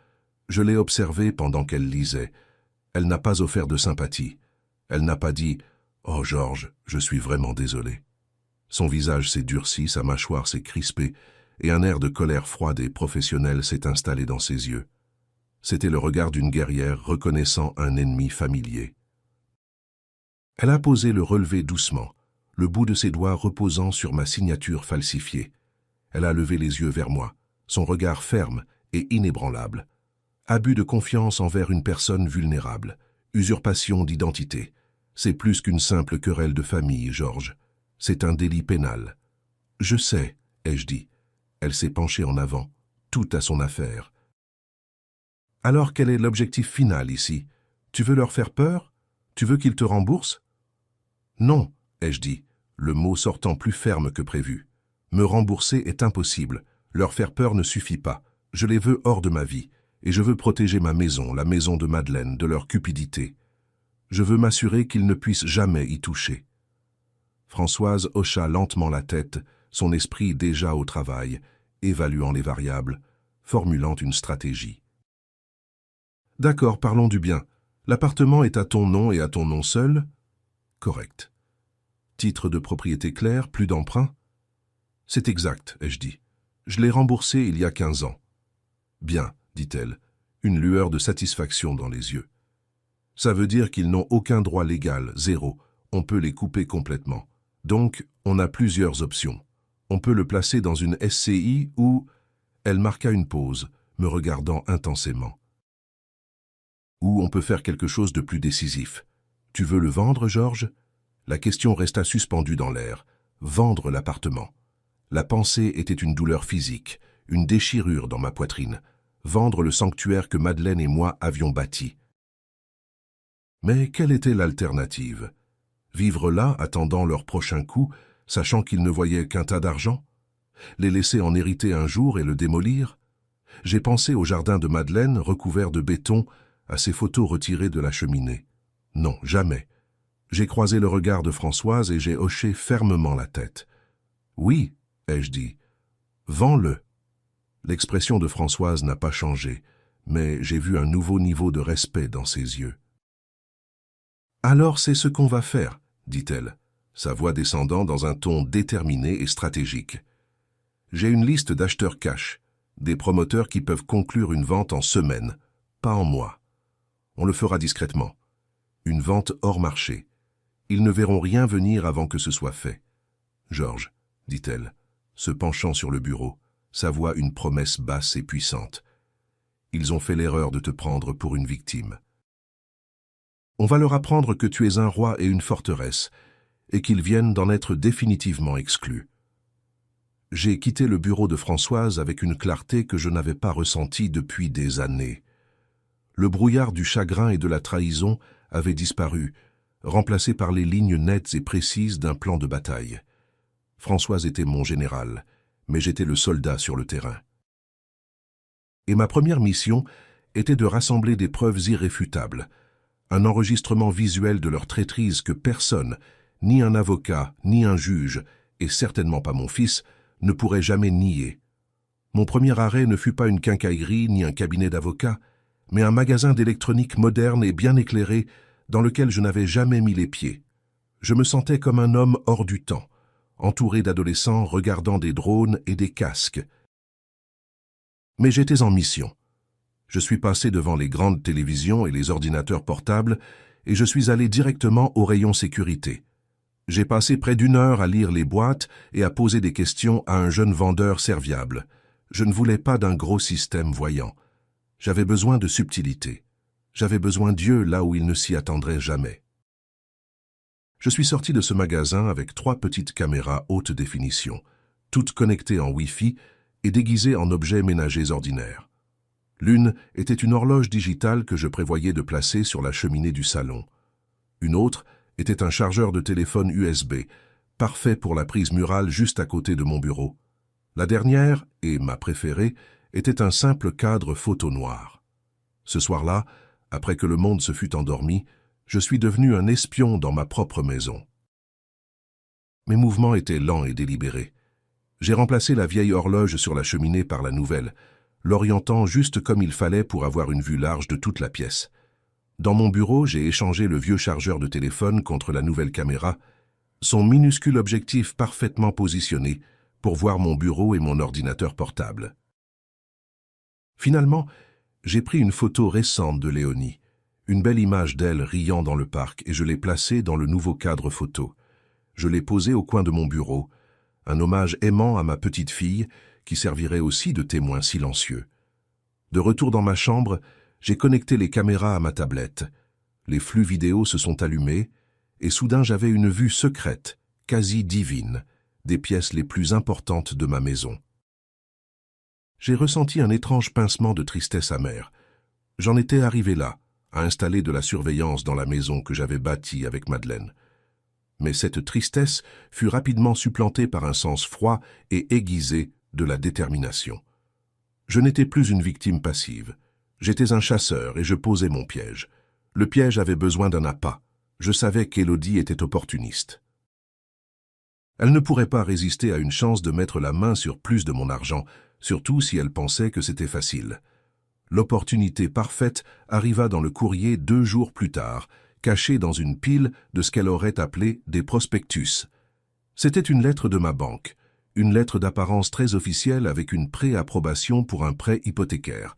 Je l'ai observée pendant qu'elle lisait. Elle n'a pas offert de sympathie. Elle n'a pas dit « Oh Georges, je suis vraiment désolé ». Son visage s'est durci, sa mâchoire s'est crispée, et un air de colère froide et professionnelle s'est installé dans ses yeux. C'était le regard d'une guerrière reconnaissant un ennemi familier. Elle a posé le relevé doucement, le bout de ses doigts reposant sur ma signature falsifiée. Elle a levé les yeux vers moi, son regard ferme et inébranlable. Abus de confiance envers une personne vulnérable, usurpation d'identité. C'est plus qu'une simple querelle de famille, Georges. C'est un délit pénal. Je sais, ai-je dit. Elle s'est penchée en avant, tout à son affaire. Alors quel est l'objectif final ici? Tu veux leur faire peur? Tu veux qu'ils te remboursent? Non, ai-je dit, le mot sortant plus ferme que prévu. Me rembourser est impossible. Leur faire peur ne suffit pas. Je les veux hors de ma vie. Et je veux protéger ma maison, la maison de Madeleine, de leur cupidité. Je veux m'assurer qu'ils ne puissent jamais y toucher. Françoise hocha lentement la tête, son esprit déjà au travail, évaluant les variables, formulant une stratégie. D'accord, parlons du bien. L'appartement est à ton nom et à ton nom seul? Correct. Titre de propriété clair, plus d'emprunt? C'est exact, ai-je dit. Je l'ai remboursé il y a 15 ans. Bien, dit-elle, une lueur de satisfaction dans les yeux. Ça veut dire qu'ils n'ont aucun droit légal, zéro. On peut les couper complètement. Donc, on a plusieurs options. On peut le placer dans une SCI ou... Elle marqua une pause, me regardant intensément. Ou on peut faire quelque chose de plus décisif. Tu veux le vendre, Georges? La question resta suspendue dans l'air. Vendre l'appartement. La pensée était une douleur physique, une déchirure dans ma poitrine. Vendre le sanctuaire que Madeleine et moi avions bâti. Mais quelle était l'alternative? Vivre là, attendant leur prochain coup, sachant qu'ils ne voyaient qu'un tas d'argent? Les laisser en hériter un jour et le démolir? J'ai pensé au jardin de Madeleine, recouvert de béton, à ses photos retirées de la cheminée. Non, jamais. J'ai croisé le regard de Françoise et j'ai hoché fermement la tête. Oui, ai-je dit. Vends-le. L'expression de Françoise n'a pas changé, mais j'ai vu un nouveau niveau de respect dans ses yeux. Alors c'est ce qu'on va faire, dit-elle, sa voix descendant dans un ton déterminé et stratégique. J'ai une liste d'acheteurs cash, des promoteurs qui peuvent conclure une vente en semaine, pas en mois. On le fera discrètement. Une vente hors marché. Ils ne verront rien venir avant que ce soit fait. Georges, dit-elle, se penchant sur le bureau, sa voix une promesse basse et puissante. Ils ont fait l'erreur de te prendre pour une victime. On va leur apprendre que tu es un roi et une forteresse, et qu'ils viennent d'en être définitivement exclus. J'ai quitté le bureau de Françoise avec une clarté que je n'avais pas ressentie depuis des années. Le brouillard du chagrin et de la trahison avait disparu, remplacé par les lignes nettes et précises d'un plan de bataille. Françoise était mon général, mais j'étais le soldat sur le terrain. Et ma première mission était de rassembler des preuves irréfutables, un enregistrement visuel de leur traîtrise que personne, ni un avocat, ni un juge, et certainement pas mon fils, ne pourrait jamais nier. Mon premier arrêt ne fut pas une quincaillerie ni un cabinet d'avocats, mais un magasin d'électronique moderne et bien éclairé dans lequel je n'avais jamais mis les pieds. Je me sentais comme un homme hors du temps, entouré d'adolescents regardant des drones et des casques. Mais j'étais en mission. Je suis passé devant les grandes télévisions et les ordinateurs portables et je suis allé directement au rayon sécurité. J'ai passé près d'1 heure à lire les boîtes et à poser des questions à un jeune vendeur serviable. Je ne voulais pas d'un gros système voyant. J'avais besoin de subtilité. J'avais besoin d'yeux là où il ne s'y attendrait jamais. Je suis sorti de ce magasin avec 3 petites caméras haute définition, toutes connectées en Wi-Fi et déguisées en objets ménagers ordinaires. L'une était une horloge digitale que je prévoyais de placer sur la cheminée du salon. Une autre était un chargeur de téléphone USB, parfait pour la prise murale juste à côté de mon bureau. La dernière, et ma préférée, était un simple cadre photo noir. Ce soir-là, après que le monde se fut endormi, je suis devenu un espion dans ma propre maison. Mes mouvements étaient lents et délibérés. J'ai remplacé la vieille horloge sur la cheminée par la nouvelle, l'orientant juste comme il fallait pour avoir une vue large de toute la pièce. Dans mon bureau, j'ai échangé le vieux chargeur de téléphone contre la nouvelle caméra, son minuscule objectif parfaitement positionné pour voir mon bureau et mon ordinateur portable. Finalement, j'ai pris une photo récente de Léonie, une belle image d'elle riant dans le parc, et je l'ai placée dans le nouveau cadre photo. Je l'ai posée au coin de mon bureau, un hommage aimant à ma petite fille qui servirait aussi de témoin silencieux. De retour dans ma chambre, j'ai connecté les caméras à ma tablette. Les flux vidéo se sont allumés, et soudain j'avais une vue secrète, quasi divine, des pièces les plus importantes de ma maison. J'ai ressenti un étrange pincement de tristesse amère. J'en étais arrivé là, à installer de la surveillance dans la maison que j'avais bâtie avec Madeleine. Mais cette tristesse fut rapidement supplantée par un sens froid et aiguisé de la détermination. Je n'étais plus une victime passive. J'étais un chasseur et je posais mon piège. Le piège avait besoin d'un appât. Je savais qu'Élodie était opportuniste. Elle ne pourrait pas résister à une chance de mettre la main sur plus de mon argent, surtout si elle pensait que c'était facile. L'opportunité parfaite arriva dans le courrier 2 jours plus tard, cachée dans une pile de ce qu'elle aurait appelé des prospectus. C'était une lettre de ma banque, une lettre d'apparence très officielle avec une pré-approbation pour un prêt hypothécaire.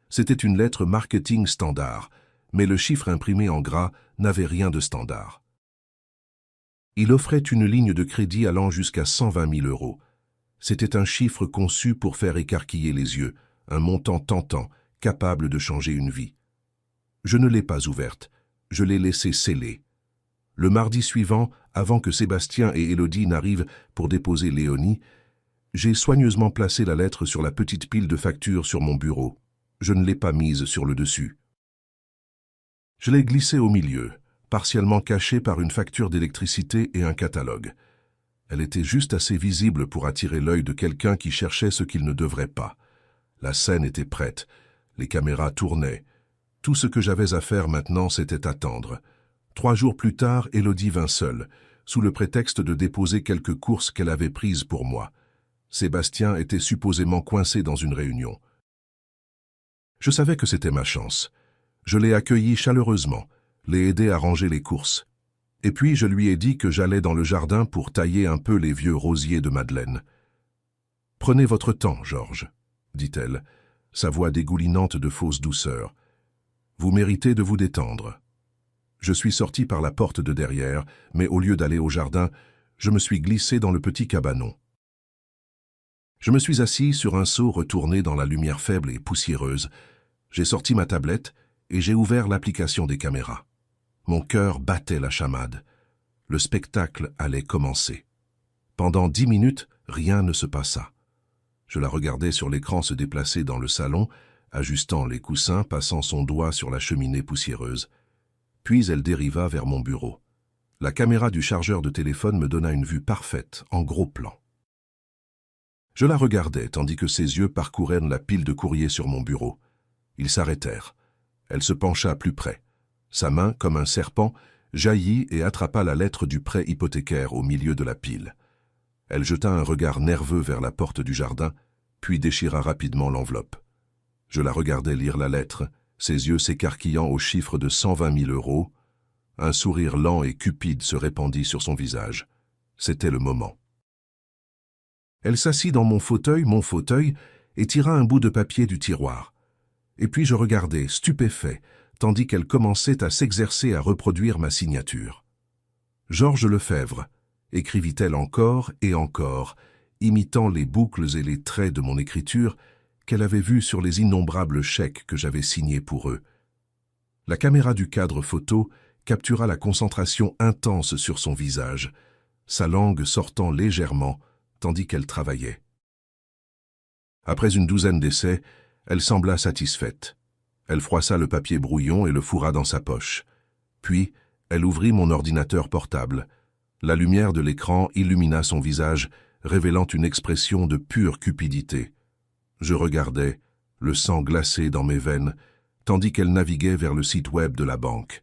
C'était une lettre marketing standard, mais le chiffre imprimé en gras n'avait rien de standard. Il offrait une ligne de crédit allant jusqu'à 120 000 €. C'était un chiffre conçu pour faire écarquiller les yeux, un montant tentant, capable de changer une vie. Je ne l'ai pas ouverte, je l'ai laissée scellée. Le mardi suivant, avant que Sébastien et Élodie n'arrivent pour déposer Léonie, j'ai soigneusement placé la lettre sur la petite pile de factures sur mon bureau. Je ne l'ai pas mise sur le dessus. Je l'ai glissée au milieu, partiellement cachée par une facture d'électricité et un catalogue. Elle était juste assez visible pour attirer l'œil de quelqu'un qui cherchait ce qu'il ne devrait pas. La scène était prête, les caméras tournaient. Tout ce que j'avais à faire maintenant, c'était attendre. 3 jours plus tard, Élodie vint seule, sous le prétexte de déposer quelques courses qu'elle avait prises pour moi. Sébastien était supposément coincé dans une réunion. Je savais que c'était ma chance. Je l'ai accueilli chaleureusement, l'ai aidé à ranger les courses. Et puis je lui ai dit que j'allais dans le jardin pour tailler un peu les vieux rosiers de Madeleine. « Prenez votre temps, Georges, » dit-elle, sa voix dégoulinante de fausse douceur. « Vous méritez de vous détendre. » Je suis sorti par la porte de derrière, mais au lieu d'aller au jardin, je me suis glissé dans le petit cabanon. Je me suis assis sur un seau retourné dans la lumière faible et poussiéreuse. J'ai sorti ma tablette et j'ai ouvert l'application des caméras. Mon cœur battait la chamade. Le spectacle allait commencer. Pendant 10 minutes, rien ne se passa. Je la regardais sur l'écran se déplacer dans le salon, ajustant les coussins, passant son doigt sur la cheminée poussiéreuse. Puis elle dériva vers mon bureau. La caméra du chargeur de téléphone me donna une vue parfaite, en gros plan. Je la regardais tandis que ses yeux parcouraient la pile de courriers sur mon bureau. Ils s'arrêtèrent. Elle se pencha plus près. Sa main, comme un serpent, jaillit et attrapa la lettre du prêt hypothécaire au milieu de la pile. Elle jeta un regard nerveux vers la porte du jardin, puis déchira rapidement l'enveloppe. Je la regardais lire la lettre, ses yeux s'écarquillant au chiffre de 120 000 €. Un sourire lent et cupide se répandit sur son visage. C'était le moment. Elle s'assit dans mon fauteuil, et tira un bout de papier du tiroir. Et puis je regardais, stupéfait, tandis qu'elle commençait à s'exercer à reproduire ma signature. « Georges Lefebvre », écrivit-elle encore et encore, imitant les boucles et les traits de mon écriture qu'elle avait vus sur les innombrables chèques que j'avais signés pour eux. La caméra du cadre photo captura la concentration intense sur son visage, sa langue sortant légèrement tandis qu'elle travaillait. Après une douzaine d'essais, elle sembla satisfaite. Elle froissa le papier brouillon et le fourra dans sa poche. Puis, elle ouvrit mon ordinateur portable. La lumière de l'écran illumina son visage, révélant une expression de pure cupidité. Je regardais, le sang glacé dans mes veines, tandis qu'elle naviguait vers le site web de la banque.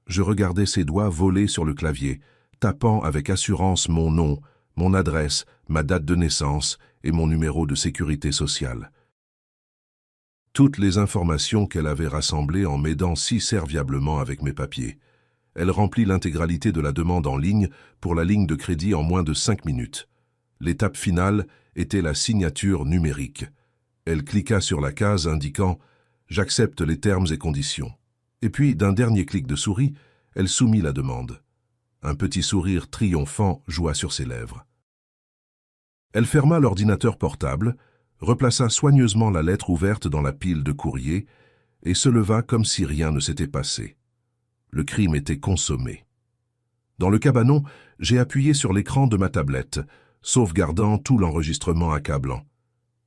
Je regardais ses doigts voler sur le clavier, tapant avec assurance mon nom, mon adresse, ma date de naissance et mon numéro de sécurité sociale. Toutes les informations qu'elle avait rassemblées en m'aidant si serviablement avec mes papiers. Elle remplit l'intégralité de la demande en ligne pour la ligne de crédit en moins de 5 minutes. L'étape finale était la signature numérique. Elle cliqua sur la case indiquant « J'accepte les termes et conditions ». Et puis, d'un dernier clic de souris, elle soumit la demande. Un petit sourire triomphant joua sur ses lèvres. Elle ferma l'ordinateur portable, replaça soigneusement la lettre ouverte dans la pile de courrier et se leva comme si rien ne s'était passé. Le crime était consommé. Dans le cabanon, j'ai appuyé sur l'écran de ma tablette, sauvegardant tout l'enregistrement accablant.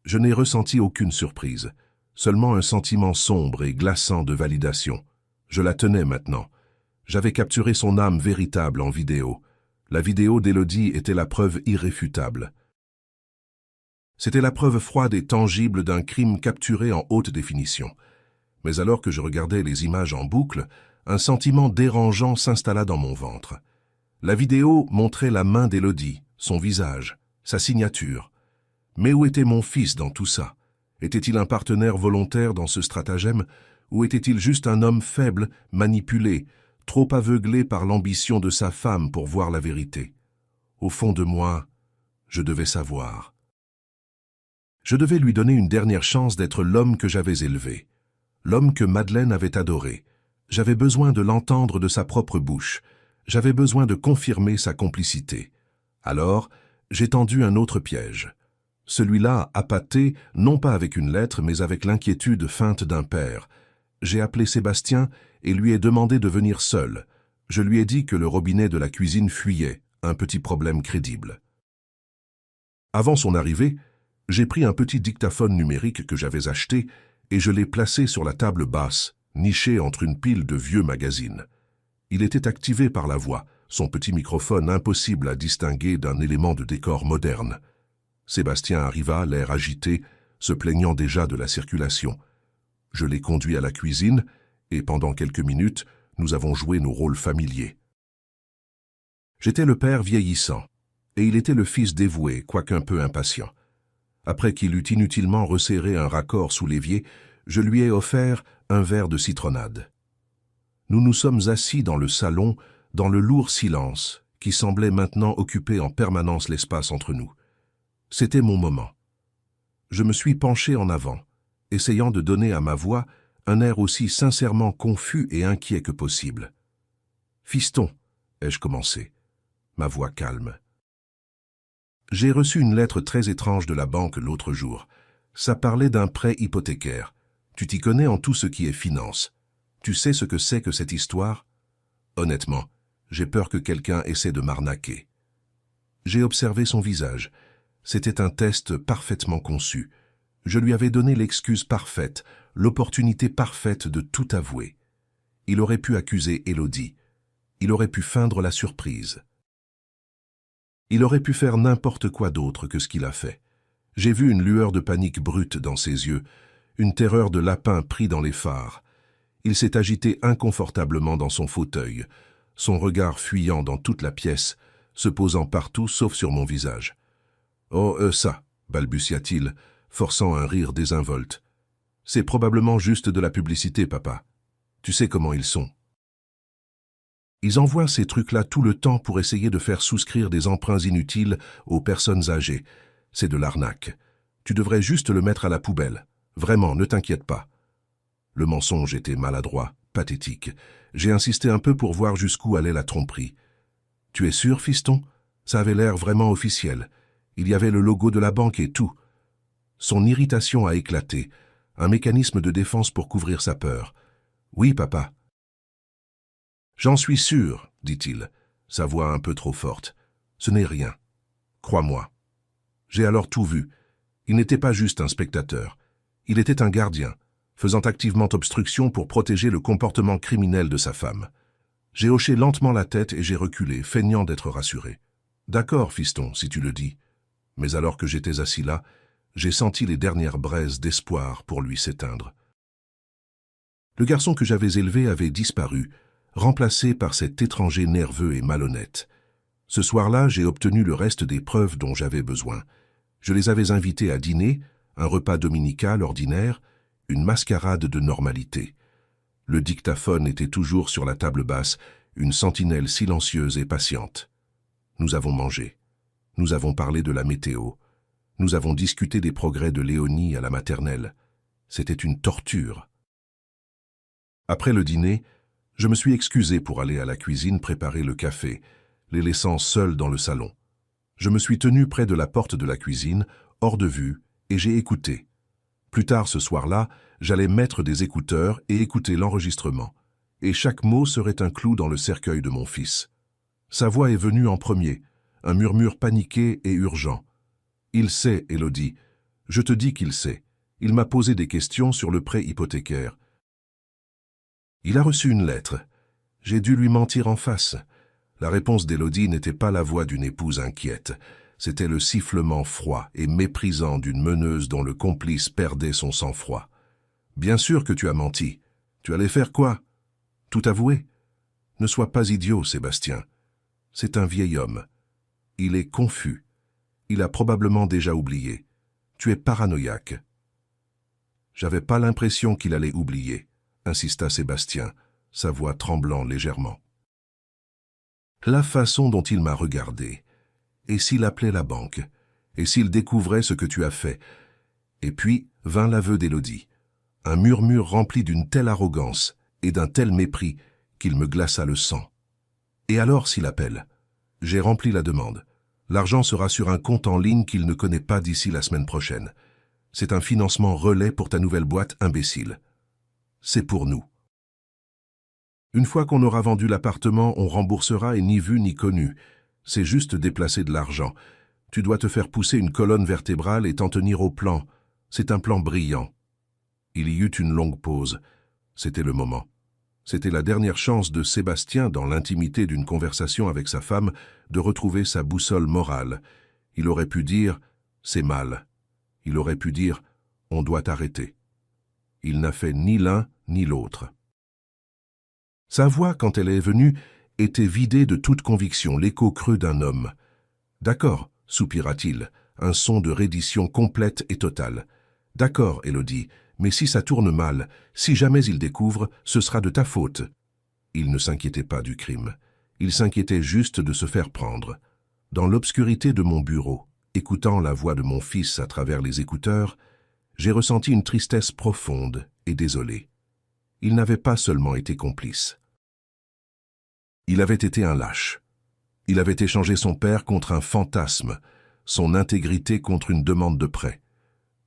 Je n'ai ressenti aucune surprise, seulement un sentiment sombre et glaçant de validation. Je la tenais maintenant. J'avais capturé son âme véritable en vidéo. La vidéo d'Élodie était la preuve irréfutable. C'était la preuve froide et tangible d'un crime capturé en haute définition. Mais alors que je regardais les images en boucle, un sentiment dérangeant s'installa dans mon ventre. La vidéo montrait la main d'Élodie, son visage, sa signature. Mais où était mon fils dans tout ça? Était-il un partenaire volontaire dans ce stratagème, ou était-il juste un homme faible, manipulé, trop aveuglé par l'ambition de sa femme pour voir la vérité? Au fond de moi, je devais savoir. Je devais lui donner une dernière chance d'être l'homme que j'avais élevé, l'homme que Madeleine avait adoré. J'avais besoin de l'entendre de sa propre bouche. J'avais besoin de confirmer sa complicité. Alors, j'ai tendu un autre piège. Celui-là appâté, non pas avec une lettre, mais avec l'inquiétude feinte d'un père. J'ai appelé Sébastien et lui ai demandé de venir seul. Je lui ai dit que le robinet de la cuisine fuyait, un petit problème crédible. Avant son arrivée, j'ai pris un petit dictaphone numérique que j'avais acheté et je l'ai placé sur la table basse, niché entre une pile de vieux magazines. Il était activé par la voix, son petit microphone impossible à distinguer d'un élément de décor moderne. Sébastien arriva, l'air agité, se plaignant déjà de la circulation. Je l'ai conduit à la cuisine et pendant quelques minutes, nous avons joué nos rôles familiers. J'étais le père vieillissant et il était le fils dévoué, quoiqu'un peu impatient. Après qu'il eut inutilement resserré un raccord sous l'évier, je lui ai offert un verre de citronnade. Nous nous sommes assis dans le salon, dans le lourd silence, qui semblait maintenant occuper en permanence l'espace entre nous. C'était mon moment. Je me suis penché en avant, essayant de donner à ma voix un air aussi sincèrement confus et inquiet que possible. « Fiston », ai-je commencé, ma voix calme. J'ai reçu une lettre très étrange de la banque l'autre jour. Ça parlait d'un prêt hypothécaire. Tu t'y connais en tout ce qui est finance. Tu sais ce que c'est que cette histoire? Honnêtement, j'ai peur que quelqu'un essaie de m'arnaquer. J'ai observé son visage. C'était un test parfaitement conçu. Je lui avais donné l'excuse parfaite, l'opportunité parfaite de tout avouer. Il aurait pu accuser Élodie. Il aurait pu feindre la surprise. Il aurait pu faire n'importe quoi d'autre que ce qu'il a fait. J'ai vu une lueur de panique brute dans ses yeux, une terreur de lapin pris dans les phares. Il s'est agité inconfortablement dans son fauteuil, son regard fuyant dans toute la pièce, se posant partout sauf sur mon visage. « Oh, ça !» balbutia-t-il, forçant un rire désinvolte. « C'est probablement juste de la publicité, papa. Tu sais comment ils sont. » Ils envoient ces trucs-là tout le temps pour essayer de faire souscrire des emprunts inutiles aux personnes âgées. C'est de l'arnaque. Tu devrais juste le mettre à la poubelle. Vraiment, ne t'inquiète pas. Le mensonge était maladroit, pathétique. J'ai insisté un peu pour voir jusqu'où allait la tromperie. « Tu es sûr, fiston? Ça avait l'air vraiment officiel. Il y avait le logo de la banque et tout. » Son irritation a éclaté, un mécanisme de défense pour couvrir sa peur. « Oui, papa. J'en suis sûr, dit-il, sa voix un peu trop forte. Ce n'est rien. Crois-moi. J'ai alors tout vu. Il n'était pas juste un spectateur. Il était un gardien, faisant activement obstruction pour protéger le comportement criminel de sa femme. J'ai hoché lentement la tête et j'ai reculé, feignant d'être rassuré. D'accord, fiston, si tu le dis. Mais alors que j'étais assis là, j'ai senti les dernières braises d'espoir pour lui s'éteindre. Le garçon que j'avais élevé avait disparu, remplacé par cet étranger nerveux et malhonnête. Ce soir-là, j'ai obtenu le reste des preuves dont j'avais besoin. Je les avais invités à dîner, un repas dominical ordinaire, une mascarade de normalité. Le dictaphone était toujours sur la table basse, une sentinelle silencieuse et patiente. Nous avons mangé. Nous avons parlé de la météo. Nous avons discuté des progrès de Léonie à la maternelle. C'était une torture. Après le dîner, je me suis excusé pour aller à la cuisine préparer le café, les laissant seuls dans le salon. Je me suis tenu près de la porte de la cuisine, hors de vue, et j'ai écouté. Plus tard ce soir-là, j'allais mettre des écouteurs et écouter l'enregistrement, et chaque mot serait un clou dans le cercueil de mon fils. Sa voix est venue en premier, un murmure paniqué et urgent. « Il sait, Élodie. Je te dis qu'il sait. Il m'a posé des questions sur le prêt hypothécaire. Il a reçu une lettre. J'ai dû lui mentir en face. » La réponse d'Élodie n'était pas la voix d'une épouse inquiète. C'était le sifflement froid et méprisant d'une meneuse dont le complice perdait son sang-froid. « Bien sûr que tu as menti. Tu allais faire quoi? Tout avouer? Ne sois pas idiot, Sébastien. C'est un vieil homme. Il est confus. Il a probablement déjà oublié. Tu es paranoïaque. » « J'avais pas l'impression qu'il allait oublier, » insista Sébastien, sa voix tremblant légèrement. La façon dont il m'a regardé. Et s'il appelait la banque? Et s'il découvrait ce que tu as fait? Et puis vint l'aveu d'Élodie. Un murmure rempli d'une telle arrogance et d'un tel mépris qu'il me glaça le sang. Et alors s'il appelle? J'ai rempli la demande. L'argent sera sur un compte en ligne qu'il ne connaît pas d'ici la semaine prochaine. C'est un financement relais pour ta nouvelle boîte, imbécile. C'est pour nous. Une fois qu'on aura vendu l'appartement, on remboursera et ni vu ni connu. C'est juste déplacer de l'argent. Tu dois te faire pousser une colonne vertébrale et t'en tenir au plan. C'est un plan brillant. Il y eut une longue pause. C'était le moment. C'était la dernière chance de Sébastien, dans l'intimité d'une conversation avec sa femme, de retrouver sa boussole morale. Il aurait pu dire « c'est mal ». Il aurait pu dire « on doit arrêter ». Il n'a fait ni l'un ni l'autre. Sa voix, quand elle est venue, était vidée de toute conviction, l'écho creux d'un homme. « D'accord », soupira-t-il, un son de reddition complète et totale. « D'accord, Élodie, mais si ça tourne mal, si jamais il découvre, ce sera de ta faute. » Il ne s'inquiétait pas du crime. Il s'inquiétait juste de se faire prendre. Dans l'obscurité de mon bureau, écoutant la voix de mon fils à travers les écouteurs, j'ai ressenti une tristesse profonde et désolée. Il n'avait pas seulement été complice. Il avait été un lâche. Il avait échangé son père contre un fantasme, son intégrité contre une demande de prêt.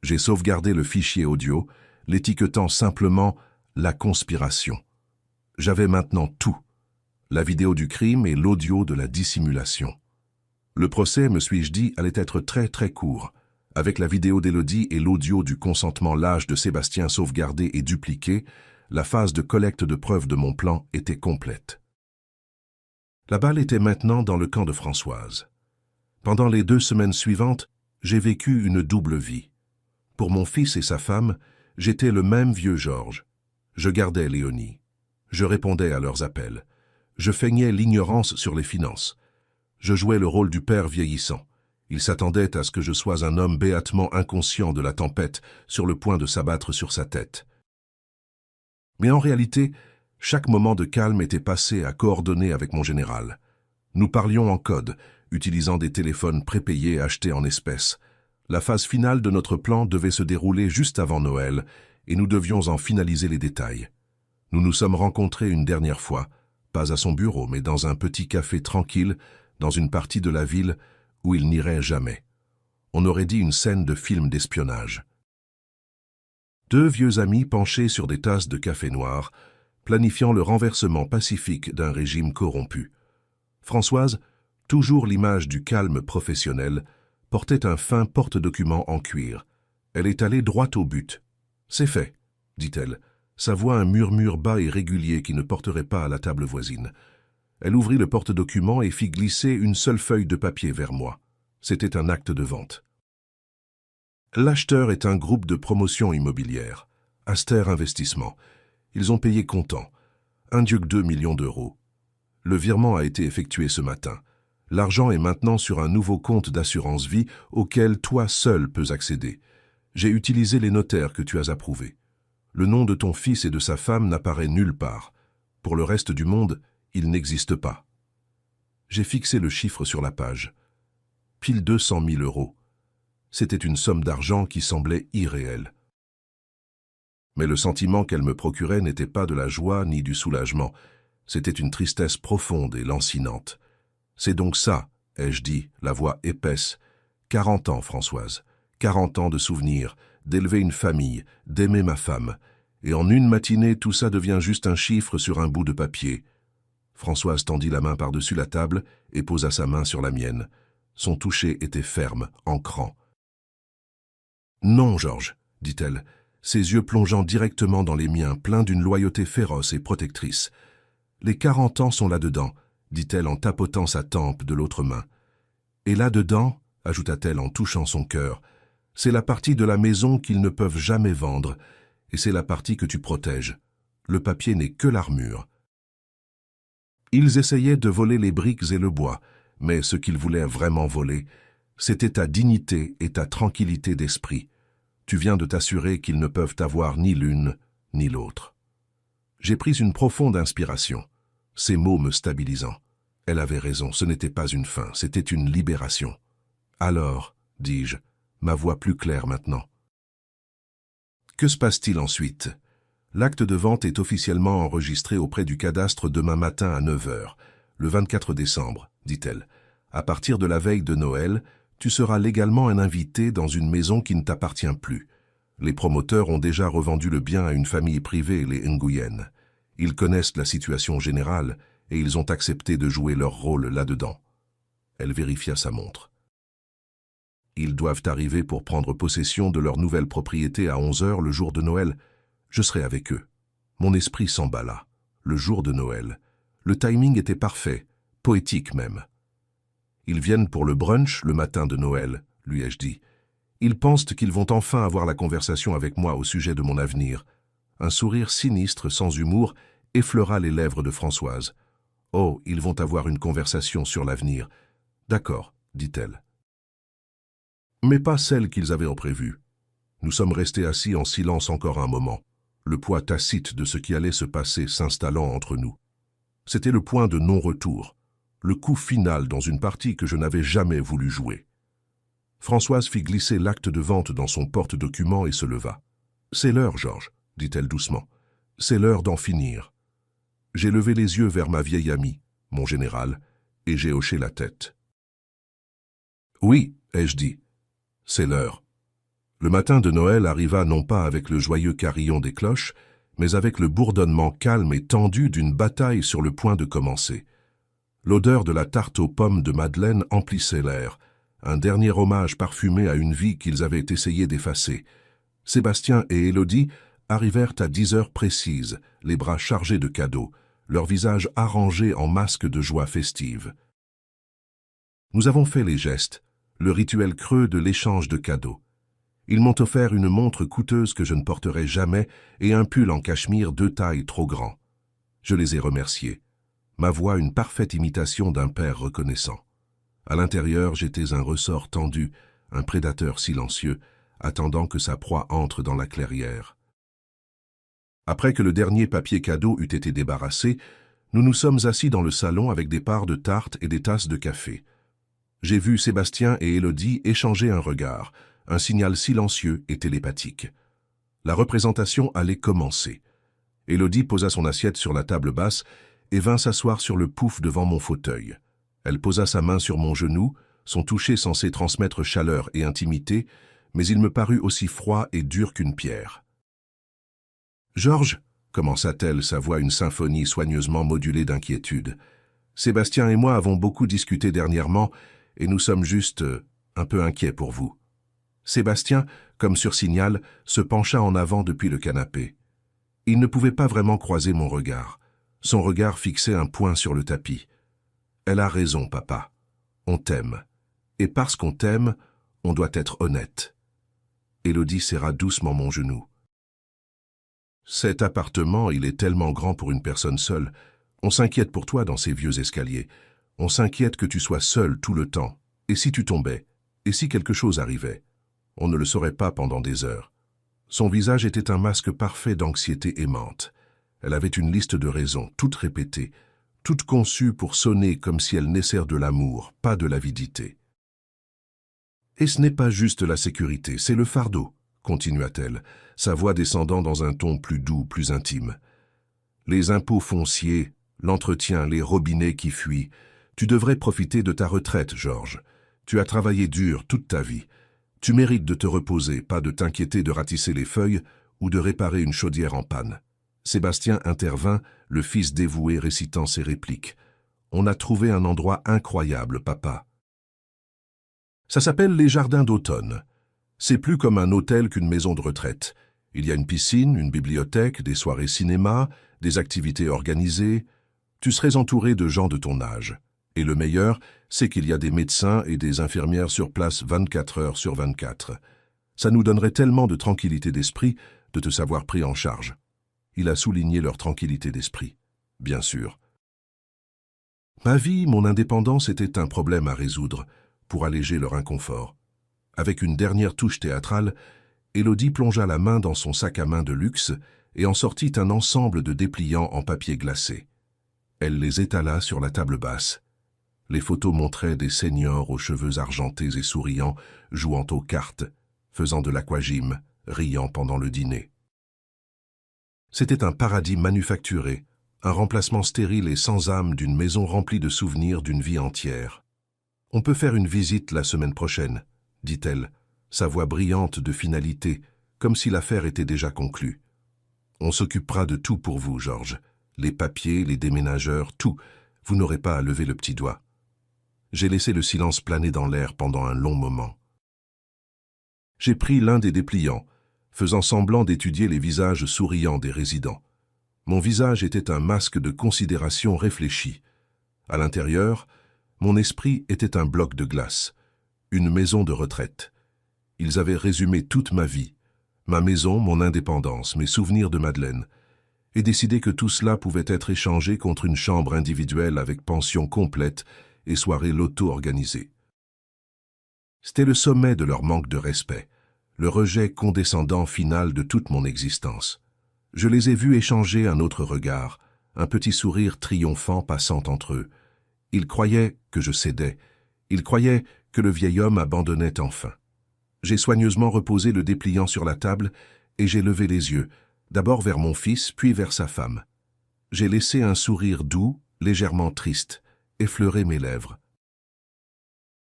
J'ai sauvegardé le fichier audio, l'étiquetant simplement « la conspiration ». J'avais maintenant tout, la vidéo du crime et l'audio de la dissimulation. Le procès, me suis-je dit, allait être très très court. Avec la vidéo d'Élodie et l'audio du consentement lâche de Sébastien sauvegardé et dupliqué, la phase de collecte de preuves de mon plan était complète. La balle était maintenant dans le camp de Françoise. Pendant les 2 semaines suivantes, j'ai vécu une double vie. Pour mon fils et sa femme, j'étais le même vieux Georges. Je gardais Léonie. Je répondais à leurs appels. Je feignais l'ignorance sur les finances. Je jouais le rôle du père vieillissant. Il s'attendait à ce que je sois un homme béatement inconscient de la tempête, sur le point de s'abattre sur sa tête. Mais en réalité, chaque moment de calme était passé à coordonner avec mon général. Nous parlions en code, utilisant des téléphones prépayés achetés en espèces. La phase finale de notre plan devait se dérouler juste avant Noël, et nous devions en finaliser les détails. Nous nous sommes rencontrés une dernière fois, pas à son bureau, mais dans un petit café tranquille, dans une partie de la ville où il n'irait jamais. On aurait dit une scène de film d'espionnage. 2 vieux amis penchés sur des tasses de café noir, planifiant le renversement pacifique d'un régime corrompu. Françoise, toujours l'image du calme professionnel, portait un fin porte-document en cuir. Elle est allée droit au but. « C'est fait », dit-elle, sa voix un murmure bas et régulier qui ne porterait pas à la table voisine. Elle ouvrit le porte-document et fit glisser une seule feuille de papier vers moi. C'était un acte de vente. L'acheteur est un groupe de promotion immobilière, Aster Investissement. Ils ont payé comptant, 1,2 million d'euros. Le virement a été effectué ce matin. L'argent est maintenant sur un nouveau compte d'assurance vie auquel toi seul peux accéder. J'ai utilisé les notaires que tu as approuvés. Le nom de ton fils et de sa femme n'apparaît nulle part. Pour le reste du monde, il n'existe pas. J'ai fixé le chiffre sur la page. Pile 200 000 euros. C'était une somme d'argent qui semblait irréelle. Mais le sentiment qu'elle me procurait n'était pas de la joie ni du soulagement. C'était une tristesse profonde et lancinante. C'est donc ça, ai-je dit, la voix épaisse. 40 ans, Françoise. 40 ans de souvenirs, d'élever une famille, d'aimer ma femme. Et en une matinée, tout ça devient juste un chiffre sur un bout de papier. Françoise tendit la main par-dessus la table et posa sa main sur la mienne. Son toucher était ferme, ancrant. « Non, Georges, dit-elle, ses yeux plongeant directement dans les miens, pleins d'une loyauté féroce et protectrice. Les 40 ans sont là-dedans, dit-elle en tapotant sa tempe de l'autre main. Et là-dedans, ajouta-t-elle en touchant son cœur, c'est la partie de la maison qu'ils ne peuvent jamais vendre, et c'est la partie que tu protèges. Le papier n'est que l'armure. Ils essayaient de voler les briques et le bois, mais ce qu'ils voulaient vraiment voler, c'était ta dignité et ta tranquillité d'esprit. Tu viens de t'assurer qu'ils ne peuvent avoir ni l'une ni l'autre. J'ai pris une profonde inspiration, ces mots me stabilisant. Elle avait raison, ce n'était pas une fin, c'était une libération. Alors, dis-je, ma voix plus claire maintenant. Que se passe-t-il ensuite? L'acte de vente est officiellement enregistré auprès du cadastre demain matin à 9 h, le 24 décembre, dit-elle. À partir de la veille de Noël, tu seras légalement un invité dans une maison qui ne t'appartient plus. Les promoteurs ont déjà revendu le bien à une famille privée, les Nguyen. Ils connaissent la situation générale et ils ont accepté de jouer leur rôle là-dedans. Elle vérifia sa montre. Ils doivent arriver pour prendre possession de leur nouvelle propriété à 11 h le jour de Noël. Je serai avec eux. Mon esprit s'emballa. Le jour de Noël. Le timing était parfait, poétique même. Ils viennent pour le brunch le matin de Noël, lui ai-je dit. Ils pensent qu'ils vont enfin avoir la conversation avec moi au sujet de mon avenir. Un sourire sinistre, sans humour, effleura les lèvres de Françoise. Oh, ils vont avoir une conversation sur l'avenir. D'accord, dit-elle. Mais pas celle qu'ils avaient en prévu. Nous sommes restés assis en silence encore un moment, le poids tacite de ce qui allait se passer s'installant entre nous. C'était le point de non-retour, le coup final dans une partie que je n'avais jamais voulu jouer. Françoise fit glisser l'acte de vente dans son porte-document et se leva. « C'est l'heure, Georges, dit-elle doucement. « C'est l'heure d'en finir. » J'ai levé les yeux vers ma vieille amie, mon général, et j'ai hoché la tête. « Oui, ai-je dit. C'est l'heure. » Le matin de Noël arriva non pas avec le joyeux carillon des cloches, mais avec le bourdonnement calme et tendu d'une bataille sur le point de commencer. L'odeur de la tarte aux pommes de Madeleine emplissait l'air, un dernier hommage parfumé à une vie qu'ils avaient essayé d'effacer. Sébastien et Élodie arrivèrent à 10 h précises, les bras chargés de cadeaux, leurs visages arrangés en masques de joie festive. Nous avons fait les gestes, le rituel creux de l'échange de cadeaux. Ils m'ont offert une montre coûteuse que je ne porterai jamais et un pull en cachemire 2 tailles trop grand. Je les ai remerciés. Ma voix une parfaite imitation d'un père reconnaissant. À l'intérieur, j'étais un ressort tendu, un prédateur silencieux, attendant que sa proie entre dans la clairière. Après que le dernier papier cadeau eut été débarrassé, nous nous sommes assis dans le salon avec des parts de tarte et des tasses de café. J'ai vu Sébastien et Élodie échanger un regard, un signal silencieux et télépathique. La représentation allait commencer. Élodie posa son assiette sur la table basse et vint s'asseoir sur le pouf devant mon fauteuil. Elle posa sa main sur mon genou, son toucher censé transmettre chaleur et intimité, mais il me parut aussi froid et dur qu'une pierre. « Georges, commença-t-elle, sa voix une symphonie soigneusement modulée d'inquiétude. Sébastien et moi avons beaucoup discuté dernièrement, et nous sommes juste un peu inquiets pour vous. Sébastien, comme sur signal, se pencha en avant depuis le canapé. Il ne pouvait pas vraiment croiser mon regard. Son regard fixait un point sur le tapis. Elle a raison, papa. On t'aime. Et parce qu'on t'aime, on doit être honnête. Élodie serra doucement mon genou. Cet appartement, il est tellement grand pour une personne seule. On s'inquiète pour toi dans ces vieux escaliers. On s'inquiète que tu sois seul tout le temps. Et si tu tombais? Et si quelque chose arrivait? On ne le saurait pas pendant des heures. Son visage était un masque parfait d'anxiété aimante. Elle avait une liste de raisons, toutes répétées, toutes conçues pour sonner comme si elles naissaient de l'amour, pas de l'avidité. Et ce n'est pas juste la sécurité, c'est le fardeau, continua-t-elle, sa voix descendant dans un ton plus doux, plus intime. Les impôts fonciers, l'entretien, les robinets qui fuient. Tu devrais profiter de ta retraite, Georges. Tu as travaillé dur toute ta vie. Tu mérites de te reposer, pas de t'inquiéter de ratisser les feuilles ou de réparer une chaudière en panne. Sébastien intervint, le fils dévoué récitant ses répliques. On a trouvé un endroit incroyable, papa. Ça s'appelle les jardins d'automne. C'est plus comme un hôtel qu'une maison de retraite. Il y a une piscine, une bibliothèque, des soirées cinéma, des activités organisées. Tu serais entouré de gens de ton âge. Et le meilleur, c'est qu'il y a des médecins et des infirmières sur place 24 heures sur 24. Ça nous donnerait tellement de tranquillité d'esprit de te savoir pris en charge. Il a souligné leur tranquillité d'esprit. Bien sûr. Ma vie, mon indépendance était un problème à résoudre pour alléger leur inconfort. Avec une dernière touche théâtrale, Élodie plongea la main dans son sac à main de luxe et en sortit un ensemble de dépliants en papier glacé. Elle les étala sur la table basse. Les photos montraient des seniors aux cheveux argentés et souriants, jouant aux cartes, faisant de l'aquagym, riant pendant le dîner. C'était un paradis manufacturé, un remplacement stérile et sans âme d'une maison remplie de souvenirs d'une vie entière. « On peut faire une visite la semaine prochaine », dit-elle, sa voix brillante de finalité, comme si l'affaire était déjà conclue. « On s'occupera de tout pour vous, Georges. Les papiers, les déménageurs, tout. Vous n'aurez pas à lever le petit doigt. » J'ai laissé le silence planer dans l'air pendant un long moment. J'ai pris l'un des dépliants, faisant semblant d'étudier les visages souriants des résidents. Mon visage était un masque de considération réfléchie. À l'intérieur, mon esprit était un bloc de glace, une maison de retraite. Ils avaient résumé toute ma vie, ma maison, mon indépendance, mes souvenirs de Madeleine, et décidé que tout cela pouvait être échangé contre une chambre individuelle avec pension complète et soirée loto organisée. C'était le sommet de leur manque de respect, le rejet condescendant final de toute mon existence. Je les ai vus échanger un autre regard, un petit sourire triomphant passant entre eux. Ils croyaient que je cédais, ils croyaient que le vieil homme abandonnait enfin. J'ai soigneusement reposé le dépliant sur la table et j'ai levé les yeux, d'abord vers mon fils, puis vers sa femme. J'ai laissé un sourire doux, légèrement triste, effleurer mes lèvres.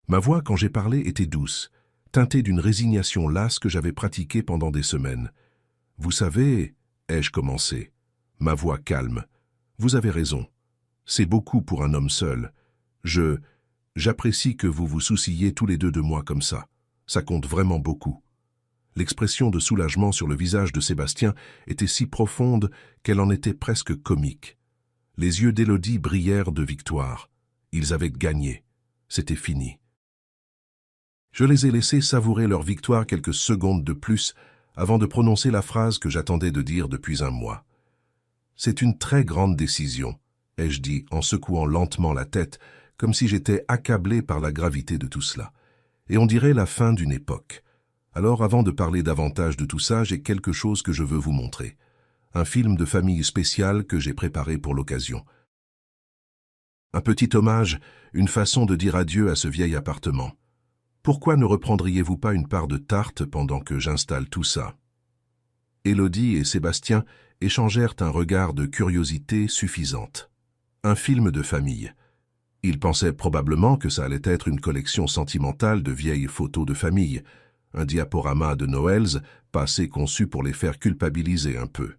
Ma voix, quand j'ai parlé, était douce, teintée d'une résignation lasse que j'avais pratiquée pendant des semaines. « Vous savez, ai-je commencé, ma voix calme, vous avez raison. C'est beaucoup pour un homme seul. J'apprécie que vous vous souciez tous les deux de moi comme ça. Ça compte vraiment beaucoup. » L'expression de soulagement sur le visage de Sébastien était si profonde qu'elle en était presque comique. Les yeux d'Élodie brillèrent de victoire. Ils avaient gagné. C'était fini. Je les ai laissés savourer leur victoire quelques secondes de plus avant de prononcer la phrase que j'attendais de dire depuis un mois. « C'est une très grande décision », ai-je dit en secouant lentement la tête, comme si j'étais accablé par la gravité de tout cela. Et on dirait la fin d'une époque. Alors, avant de parler davantage de tout ça, j'ai quelque chose que je veux vous montrer. Un film de famille spécial que j'ai préparé pour l'occasion. Un petit hommage, une façon de dire adieu à ce vieil appartement. Pourquoi ne reprendriez-vous pas une part de tarte pendant que j'installe tout ça? Élodie et Sébastien échangèrent un regard de curiosité suffisante. Un film de famille. Ils pensaient probablement que ça allait être une collection sentimentale de vieilles photos de famille, un diaporama de Noëls, passé conçu pour les faire culpabiliser un peu.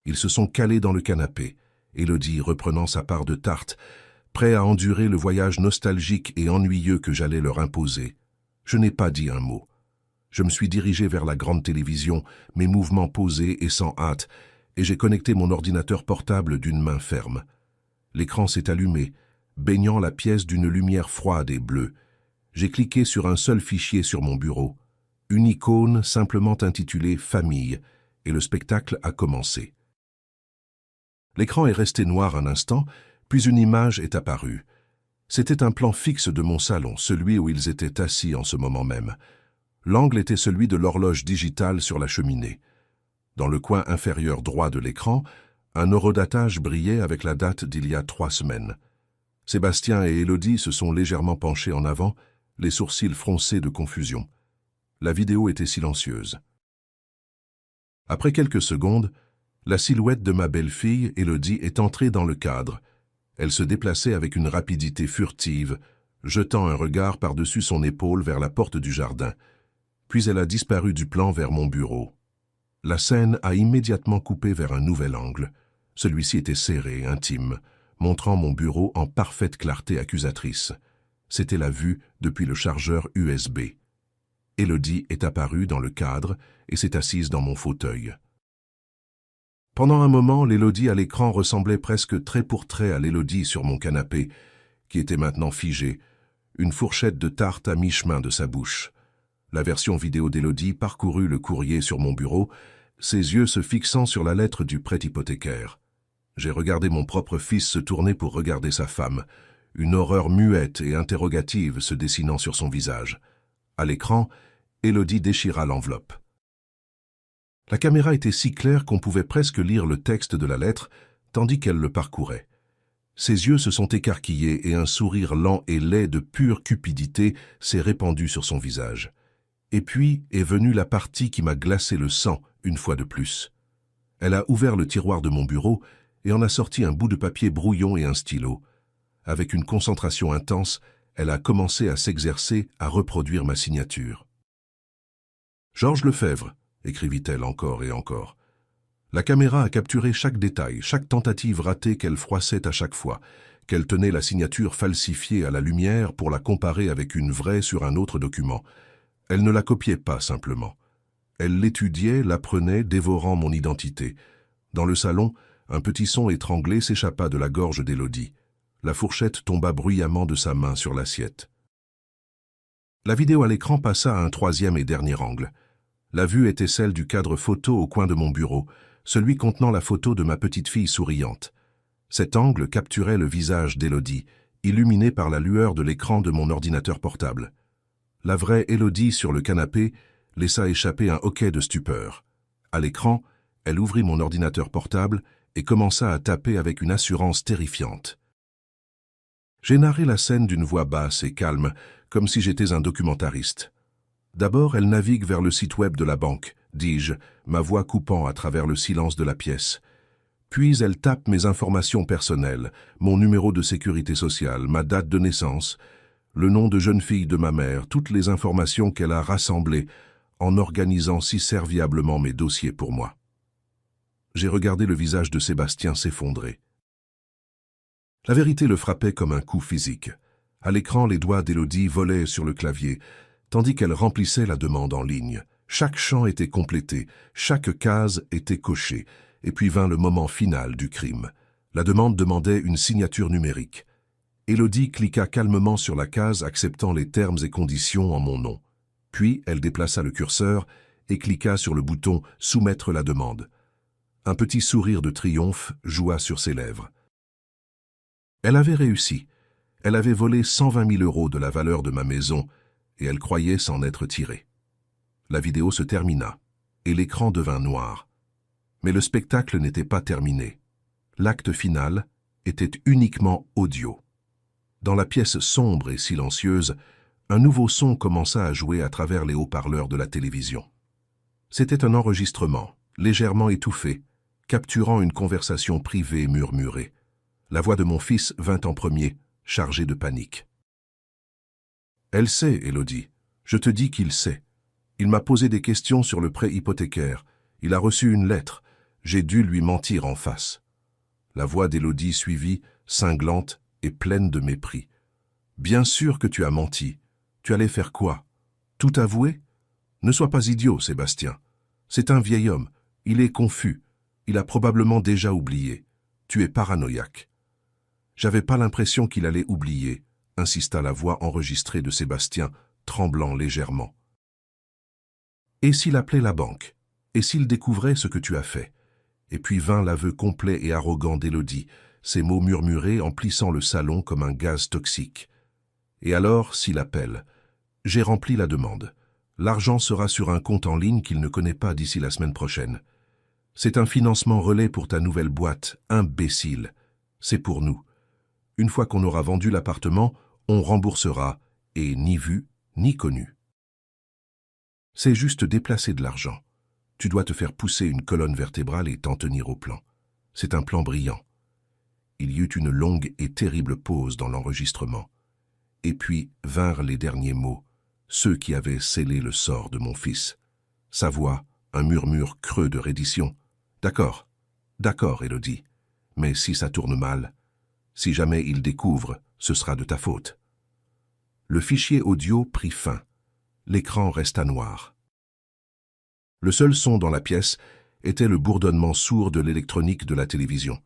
Ils se sont calés dans le canapé, Élodie reprenant sa part de tarte, prêt à endurer le voyage nostalgique et ennuyeux que j'allais leur imposer. Je n'ai pas dit un mot. Je me suis dirigé vers la grande télévision, mes mouvements posés et sans hâte, et j'ai connecté mon ordinateur portable d'une main ferme. L'écran s'est allumé, baignant la pièce d'une lumière froide et bleue. J'ai cliqué sur un seul fichier sur mon bureau, une icône simplement intitulée « Famille », et le spectacle a commencé. L'écran est resté noir un instant, puis une image est apparue. C'était un plan fixe de mon salon, celui où ils étaient assis en ce moment même. L'angle était celui de l'horloge digitale sur la cheminée. Dans le coin inférieur droit de l'écran, un horodatage brillait avec la date d'il y a 3 semaines. Sébastien et Élodie se sont légèrement penchés en avant, les sourcils froncés de confusion. La vidéo était silencieuse. Après quelques secondes, la silhouette de ma belle-fille, Élodie, est entrée dans le cadre. Elle se déplaçait avec une rapidité furtive, jetant un regard par-dessus son épaule vers la porte du jardin. Puis elle a disparu du plan vers mon bureau. La scène a immédiatement coupé vers un nouvel angle. Celui-ci était serré, intime, montrant mon bureau en parfaite clarté accusatrice. C'était la vue depuis le chargeur USB. Élodie est apparue dans le cadre et s'est assise dans mon fauteuil. Pendant un moment, l'Élodie à l'écran ressemblait presque trait pour trait à l'Élodie sur mon canapé, qui était maintenant figée, une fourchette de tarte à mi-chemin de sa bouche. La version vidéo d'Élodie parcourut le courrier sur mon bureau, ses yeux se fixant sur la lettre du prêt hypothécaire. J'ai regardé mon propre fils se tourner pour regarder sa femme, une horreur muette et interrogative se dessinant sur son visage. À l'écran, Élodie déchira l'enveloppe. La caméra était si claire qu'on pouvait presque lire le texte de la lettre, tandis qu'elle le parcourait. Ses yeux se sont écarquillés et un sourire lent et laid de pure cupidité s'est répandu sur son visage. Et puis est venue la partie qui m'a glacé le sang une fois de plus. Elle a ouvert le tiroir de mon bureau et en a sorti un bout de papier brouillon et un stylo. Avec une concentration intense, elle a commencé à s'exercer à reproduire ma signature. « Georges Lefebvre », écrivit-elle encore et encore. La caméra a capturé chaque détail, chaque tentative ratée qu'elle froissait à chaque fois, qu'elle tenait la signature falsifiée à la lumière pour la comparer avec une vraie sur un autre document. Elle ne la copiait pas simplement. Elle l'étudiait, l'apprenait, dévorant mon identité. Dans le salon, un petit son étranglé s'échappa de la gorge d'Élodie. La fourchette tomba bruyamment de sa main sur l'assiette. La vidéo à l'écran passa à un troisième et dernier angle. La vue était celle du cadre photo au coin de mon bureau, celui contenant la photo de ma petite fille souriante. Cet angle capturait le visage d'Élodie, illuminé par la lueur de l'écran de mon ordinateur portable. La vraie Élodie sur le canapé laissa échapper un hoquet de stupeur. À l'écran, elle ouvrit mon ordinateur portable et commença à taper avec une assurance terrifiante. J'ai narré la scène d'une voix basse et calme, comme si j'étais un documentariste. D'abord, elle navigue vers le site web de la banque, dis-je, ma voix coupant à travers le silence de la pièce. Puis elle tape mes informations personnelles, mon numéro de sécurité sociale, ma date de naissance, le nom de jeune fille de ma mère, toutes les informations qu'elle a rassemblées en organisant si serviablement mes dossiers pour moi. J'ai regardé le visage de Sébastien s'effondrer. La vérité le frappait comme un coup physique. À l'écran, les doigts d'Élodie volaient sur le clavier, tandis qu'elle remplissait la demande en ligne. Chaque champ était complété, chaque case était cochée, et puis vint le moment final du crime. La demande demandait une signature numérique. Élodie cliqua calmement sur la case acceptant les termes et conditions en mon nom. Puis elle déplaça le curseur et cliqua sur le bouton « Soumettre la demande ». Un petit sourire de triomphe joua sur ses lèvres. Elle avait réussi. Elle avait volé 120 000 € de la valeur de ma maison et elle croyait s'en être tirée. La vidéo se termina et l'écran devint noir. Mais le spectacle n'était pas terminé. L'acte final était uniquement audio. Dans la pièce sombre et silencieuse, un nouveau son commença à jouer à travers les haut-parleurs de la télévision. C'était un enregistrement, légèrement étouffé, capturant une conversation privée murmurée. La voix de mon fils vint en premier, chargée de panique. « Elle sait, Élodie. Je te dis qu'il sait. Il m'a posé des questions sur le prêt hypothécaire. Il a reçu une lettre. J'ai dû lui mentir en face. La voix d'Élodie suivit, cinglante et pleine de mépris. Bien sûr que tu as menti. Tu allais faire quoi? Tout avouer? Ne sois pas idiot, Sébastien. C'est un vieil homme. Il est confus. Il a probablement déjà oublié. Tu es paranoïaque. J'avais pas l'impression qu'il allait oublier, insista la voix enregistrée de Sébastien, tremblant légèrement. Et s'il appelait la banque? Et s'il découvrait ce que tu as fait? Et puis vint l'aveu complet et arrogant d'Élodie, ses mots murmurés emplissant le salon comme un gaz toxique. Et alors, s'il appelle? J'ai rempli la demande. L'argent sera sur un compte en ligne qu'il ne connaît pas d'ici la semaine prochaine. C'est un financement relais pour ta nouvelle boîte, imbécile. C'est pour nous. Une fois qu'on aura vendu l'appartement, on remboursera, et ni vu, ni connu. C'est juste déplacer de l'argent. Tu dois te faire pousser une colonne vertébrale et t'en tenir au plan. C'est un plan brillant. Il y eut une longue et terrible pause dans l'enregistrement. Et puis vinrent les derniers mots, ceux qui avaient scellé le sort de mon fils. Sa voix, un murmure creux de reddition. D'accord, d'accord, Élodie. Mais si ça tourne mal, si jamais il découvre, ce sera de ta faute. Le fichier audio prit fin. L'écran resta noir. Le seul son dans la pièce était le bourdonnement sourd de l'électronique de la télévision.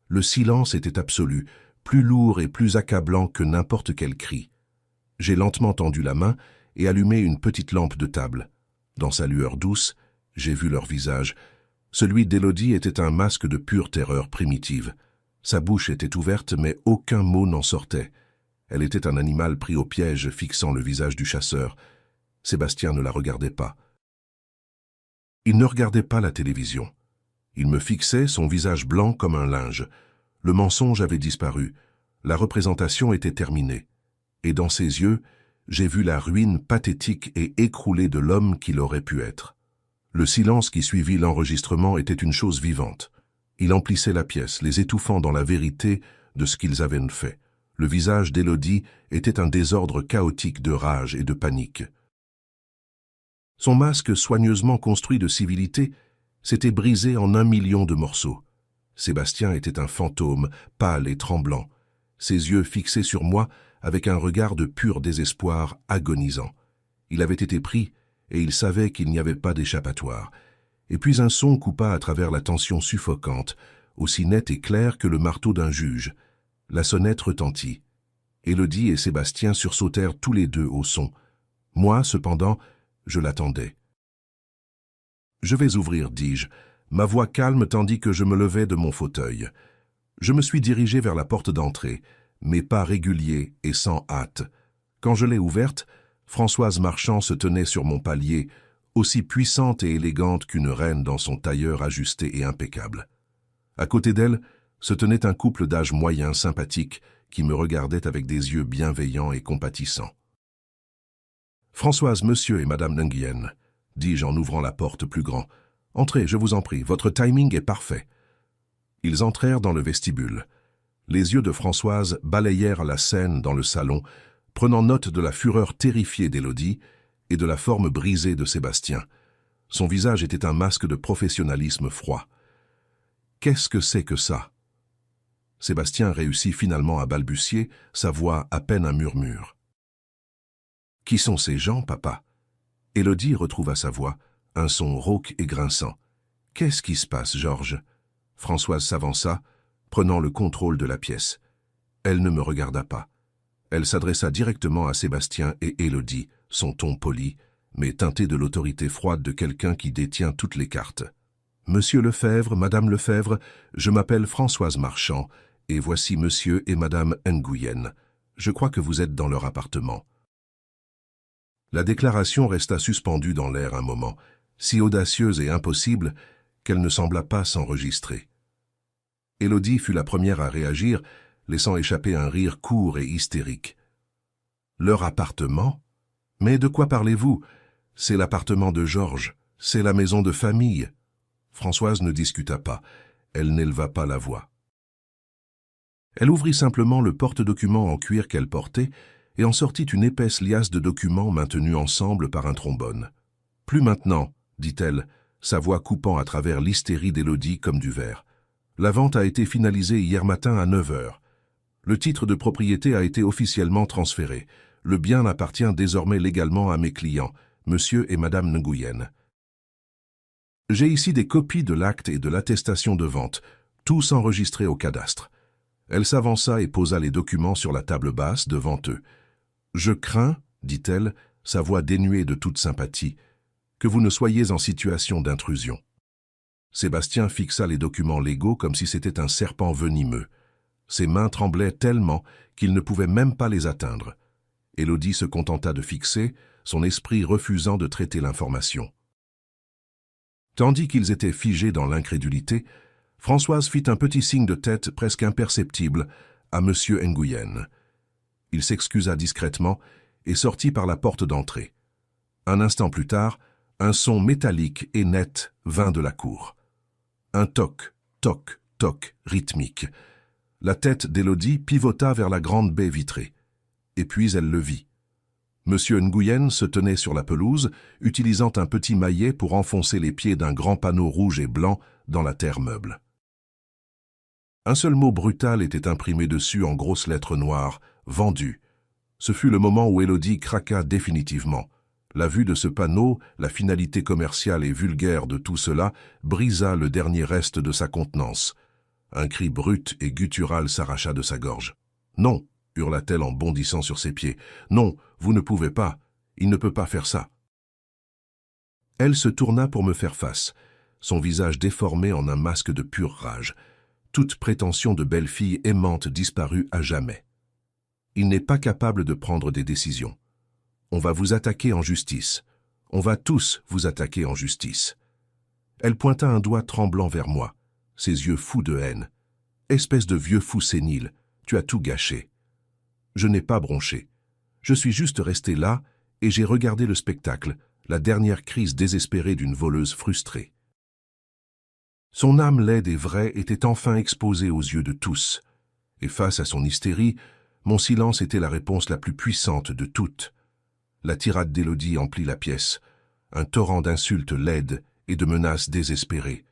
Le silence était absolu, plus lourd et plus accablant que n'importe quel cri. J'ai lentement tendu la main et allumé une petite lampe de table. Dans sa lueur douce, j'ai vu leur visage. Celui d'Élodie était un masque de pure terreur primitive. Sa bouche était ouverte, mais aucun mot n'en sortait. Elle était un animal pris au piège, fixant le visage du chasseur. Sébastien ne la regardait pas. Il ne regardait pas la télévision. Il me fixait, son visage blanc comme un linge. Le mensonge avait disparu. La représentation était terminée. Et dans ses yeux, j'ai vu la ruine pathétique et écroulée de l'homme qu'il aurait pu être. Le silence qui suivit l'enregistrement était une chose vivante. Il emplissait la pièce, les étouffant dans la vérité de ce qu'ils avaient fait. Le visage d'Élodie était un désordre chaotique de rage et de panique. Son masque soigneusement construit de civilité s'était brisé en 1 million de morceaux. Sébastien était un fantôme, pâle et tremblant, ses yeux fixés sur moi avec un regard de pur désespoir agonisant. Il avait été pris et il savait qu'il n'y avait pas d'échappatoire. Et puis un son coupa à travers la tension suffocante, aussi net et clair que le marteau d'un juge. La sonnette retentit. Élodie et Sébastien sursautèrent tous les deux au son. Moi, cependant, je l'attendais. « Je vais ouvrir, dis-je, ma voix calme tandis que je me levais de mon fauteuil. Je me suis dirigé vers la porte d'entrée, mes pas réguliers et sans hâte. Quand je l'ai ouverte, Françoise Marchand se tenait sur mon palier, aussi puissante et élégante qu'une reine dans son tailleur ajusté et impeccable. À côté d'elle se tenait un couple d'âge moyen sympathique qui me regardait avec des yeux bienveillants et compatissants. « Françoise, monsieur et madame Nguyen, dis-je en ouvrant la porte plus grand. Entrez, je vous en prie, votre timing est parfait. » Ils entrèrent dans le vestibule. Les yeux de Françoise balayèrent la scène dans le salon, prenant note de la fureur terrifiée d'Élodie et de la forme brisée de Sébastien. Son visage était un masque de professionnalisme froid. « Qu'est-ce que c'est que ça ?» Sébastien réussit finalement à balbutier, sa voix à peine un murmure. « Qui sont ces gens, papa ?» Élodie retrouva sa voix, un son rauque et grinçant. « Qu'est-ce qui se passe, Georges ?» Françoise s'avança, prenant le contrôle de la pièce. Elle ne me regarda pas. Elle s'adressa directement à Sébastien et Élodie, son ton poli, mais teinté de l'autorité froide de quelqu'un qui détient toutes les cartes. « Monsieur Lefebvre, Madame Lefebvre, je m'appelle Françoise Marchand, et voici Monsieur et Madame Nguyen. Je crois que vous êtes dans leur appartement. » La déclaration resta suspendue dans l'air un moment, si audacieuse et impossible qu'elle ne sembla pas s'enregistrer. Élodie fut la première à réagir, laissant échapper un rire court et hystérique. « Leur appartement ? Mais de quoi parlez-vous ? C'est l'appartement de Georges, c'est la maison de famille. » Françoise ne discuta pas, elle n'éleva pas la voix. Elle ouvrit simplement le porte-documents en cuir qu'elle portait et en sortit une épaisse liasse de documents maintenus ensemble par un trombone. « Plus maintenant, dit-elle, sa voix coupant à travers l'hystérie d'Élodie comme du verre. La vente a été finalisée hier matin à 9 heures. Le titre de propriété a été officiellement transféré. Le bien appartient désormais légalement à mes clients, monsieur et madame Nguyen. J'ai ici des copies de l'acte et de l'attestation de vente, tous enregistrés au cadastre. Elle s'avança et posa les documents sur la table basse devant eux. « Je crains, dit-elle, sa voix dénuée de toute sympathie, que vous ne soyez en situation d'intrusion. » Sébastien fixa les documents légaux comme si c'était un serpent venimeux. Ses mains tremblaient tellement qu'il ne pouvait même pas les atteindre. Élodie se contenta de fixer, son esprit refusant de traiter l'information. Tandis qu'ils étaient figés dans l'incrédulité, Françoise fit un petit signe de tête presque imperceptible à M. Nguyen. Il s'excusa discrètement et sortit par la porte d'entrée. Un instant plus tard, un son métallique et net vint de la cour. Un toc, toc, toc rythmique. La tête d'Élodie pivota vers la grande baie vitrée. Et puis elle le vit. Monsieur Nguyen se tenait sur la pelouse, utilisant un petit maillet pour enfoncer les pieds d'un grand panneau rouge et blanc dans la terre meuble. Un seul mot brutal était imprimé dessus en grosses lettres noires, « Vendu ». Ce fut le moment où Élodie craqua définitivement. La vue de ce panneau, la finalité commerciale et vulgaire de tout cela, brisa le dernier reste de sa contenance. Un cri brut et guttural s'arracha de sa gorge. « Non !» hurla-t-elle en bondissant sur ses pieds. « Non, vous ne pouvez pas. Il ne peut pas faire ça. » Elle se tourna pour me faire face, son visage déformé en un masque de pure rage. Toute prétention de belle-fille aimante disparut à jamais. « Il n'est pas capable de prendre des décisions. On va vous attaquer en justice. On va tous vous attaquer en justice. » Elle pointa un doigt tremblant vers moi, ses yeux fous de haine. « Espèce de vieux fou sénile, tu as tout gâché. » Je n'ai pas bronché. Je suis juste resté là et j'ai regardé le spectacle, la dernière crise désespérée d'une voleuse frustrée. Son âme laide et vraie était enfin exposée aux yeux de tous. Et face à son hystérie, mon silence était la réponse la plus puissante de toutes. La tirade d'Élodie emplit la pièce, un torrent d'insultes laides et de menaces désespérées.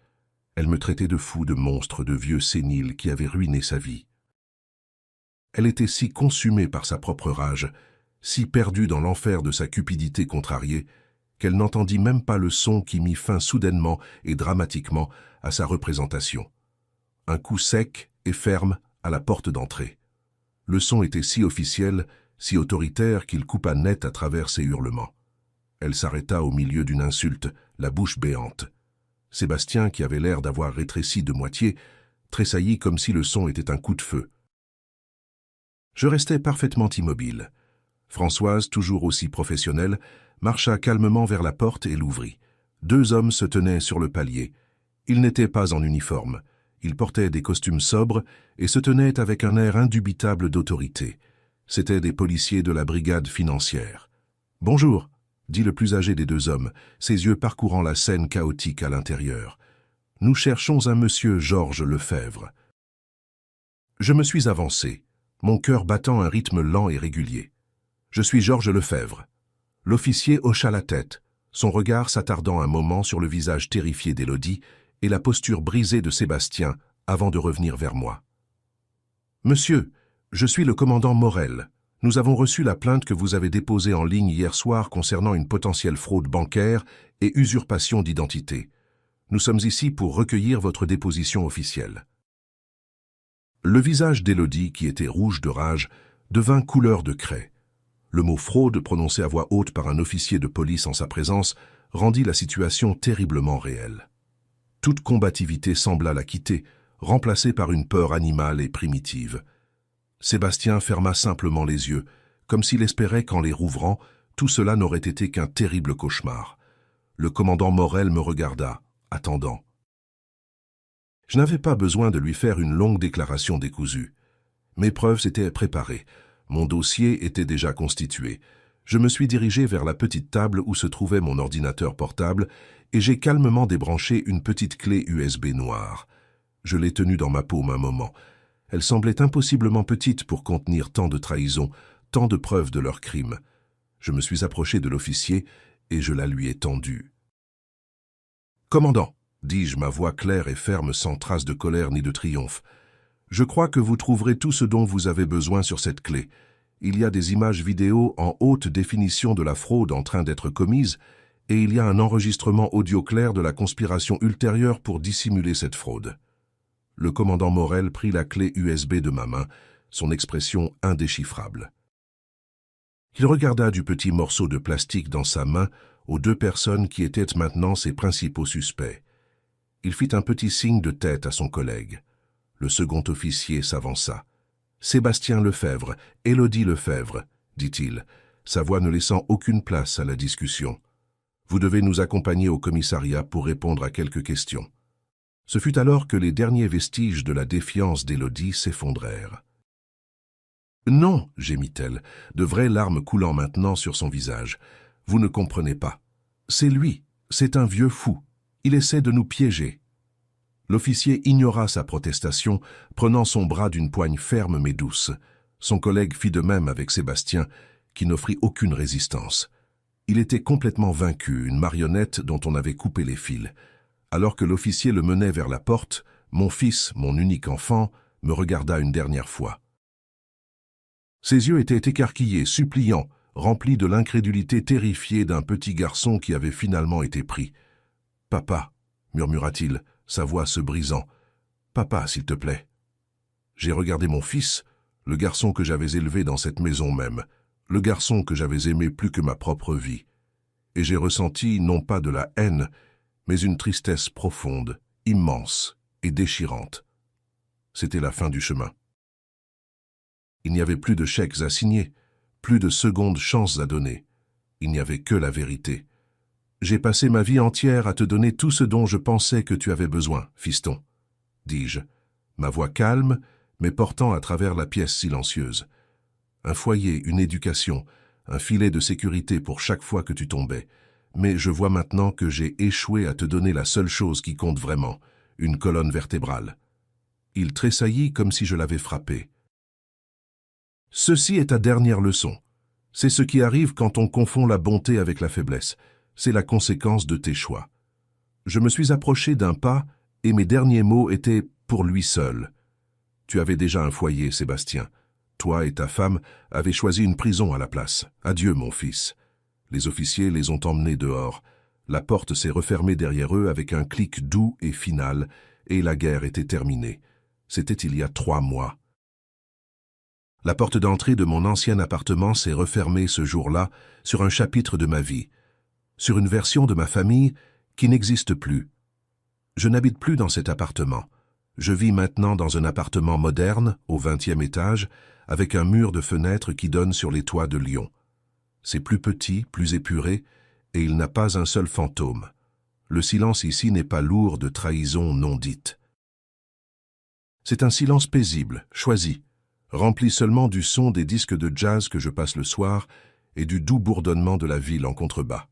Elle me traitait de fou, de monstre, de vieux sénile qui avait ruiné sa vie. Elle était si consumée par sa propre rage, si perdue dans l'enfer de sa cupidité contrariée, qu'elle n'entendit même pas le son qui mit fin soudainement et dramatiquement à sa représentation. Un coup sec et ferme à la porte d'entrée. Le son était si officiel, si autoritaire qu'il coupa net à travers ses hurlements. Elle s'arrêta au milieu d'une insulte, la bouche béante. Sébastien, qui avait l'air d'avoir rétréci de moitié, tressaillit comme si le son était un coup de feu. Je restais parfaitement immobile. Françoise, toujours aussi professionnelle, marcha calmement vers la porte et l'ouvrit. 2 hommes se tenaient sur le palier. Ils n'étaient pas en uniforme. Ils portaient des costumes sobres et se tenaient avec un air indubitable d'autorité. C'étaient des policiers de la brigade financière. « Bonjour », dit le plus âgé des 2 hommes, ses yeux parcourant la scène chaotique à l'intérieur. « Nous cherchons un monsieur Georges Lefebvre. » Je me suis avancé, mon cœur battant un rythme lent et régulier. « Je suis Georges Lefebvre. » L'officier hocha la tête, son regard s'attardant un moment sur le visage terrifié d'Élodie et la posture brisée de Sébastien avant de revenir vers moi. « Monsieur, je suis le commandant Morel. Nous avons reçu la plainte que vous avez déposée en ligne hier soir concernant une potentielle fraude bancaire et usurpation d'identité. Nous sommes ici pour recueillir votre déposition officielle. » Le visage d'Élodie, qui était rouge de rage, devint couleur de craie. Le mot « fraude » prononcé à voix haute par un officier de police en sa présence rendit la situation terriblement réelle. Toute combativité sembla la quitter, remplacée par une peur animale et primitive. Sébastien ferma simplement les yeux, comme s'il espérait qu'en les rouvrant, tout cela n'aurait été qu'un terrible cauchemar. Le commandant Morel me regarda, attendant. Je n'avais pas besoin de lui faire une longue déclaration décousue. Mes preuves s'étaient préparées. Mon dossier était déjà constitué. Je me suis dirigé vers la petite table où se trouvait mon ordinateur portable et j'ai calmement débranché une petite clé USB noire. Je l'ai tenue dans ma paume un moment. Elle semblait impossiblement petite pour contenir tant de trahisons, tant de preuves de leur crime. Je me suis approché de l'officier et je la lui ai tendue. Commandant, dis-je, ma voix claire et ferme sans trace de colère ni de triomphe, je crois que vous trouverez tout ce dont vous avez besoin sur cette clé. Il y a des images vidéo en haute définition de la fraude en train d'être commise et il y a un enregistrement audio clair de la conspiration ultérieure pour dissimuler cette fraude. Le commandant Morel prit la clé USB de ma main, son expression indéchiffrable. Il regarda du petit morceau de plastique dans sa main aux deux personnes qui étaient maintenant ses principaux suspects. Il fit un petit signe de tête à son collègue. Le second officier s'avança. « Sébastien Lefebvre, Élodie Lefebvre, dit-il, sa voix ne laissant aucune place à la discussion. Vous devez nous accompagner au commissariat pour répondre à quelques questions. » Ce fut alors que les derniers vestiges de la défiance d'Élodie s'effondrèrent. « Non, gémit-elle, de vraies larmes coulant maintenant sur son visage. Vous ne comprenez pas. C'est lui, c'est un vieux fou. Il essaie de nous piéger. » L'officier ignora sa protestation, prenant son bras d'une poigne ferme mais douce. Son collègue fit de même avec Sébastien, qui n'offrit aucune résistance. Il était complètement vaincu, une marionnette dont on avait coupé les fils. Alors que l'officier le menait vers la porte, mon fils, mon unique enfant, me regarda une dernière fois. Ses yeux étaient écarquillés, suppliants, remplis de l'incrédulité terrifiée d'un petit garçon qui avait finalement été pris. « Papa, murmura-t-il, sa voix se brisant. « Papa, s'il te plaît. » J'ai regardé mon fils, le garçon que j'avais élevé dans cette maison même, le garçon que j'avais aimé plus que ma propre vie. Et j'ai ressenti non pas de la haine, mais une tristesse profonde, immense et déchirante. C'était la fin du chemin. Il n'y avait plus de chèques à signer, plus de secondes chances à donner. Il n'y avait que la vérité. J'ai passé ma vie entière à te donner tout ce dont je pensais que tu avais besoin, fiston, dis-je, ma voix calme, mais portant à travers la pièce silencieuse. Un foyer, une éducation, un filet de sécurité pour chaque fois que tu tombais. Mais je vois maintenant que j'ai échoué à te donner la seule chose qui compte vraiment, une colonne vertébrale. Il tressaillit comme si je l'avais frappé. Ceci est ta dernière leçon. C'est ce qui arrive quand on confond la bonté avec la faiblesse. C'est la conséquence de tes choix. Je me suis approché d'un pas et mes derniers mots étaient pour lui seul. Tu avais déjà un foyer, Sébastien. Toi et ta femme avez choisi une prison à la place. Adieu, mon fils. Les officiers les ont emmenés dehors. La porte s'est refermée derrière eux avec un clic doux et final, et la guerre était terminée. C'était il y a 3 mois. La porte d'entrée de mon ancien appartement s'est refermée ce jour-là sur un chapitre de ma vie, sur une version de ma famille qui n'existe plus. Je n'habite plus dans cet appartement. Je vis maintenant dans un appartement moderne, au 20e étage, avec un mur de fenêtres qui donne sur les toits de Lyon. C'est plus petit, plus épuré, et il n'a pas un seul fantôme. Le silence ici n'est pas lourd de trahisons non dites. C'est un silence paisible, choisi, rempli seulement du son des disques de jazz que je passe le soir et du doux bourdonnement de la ville en contrebas.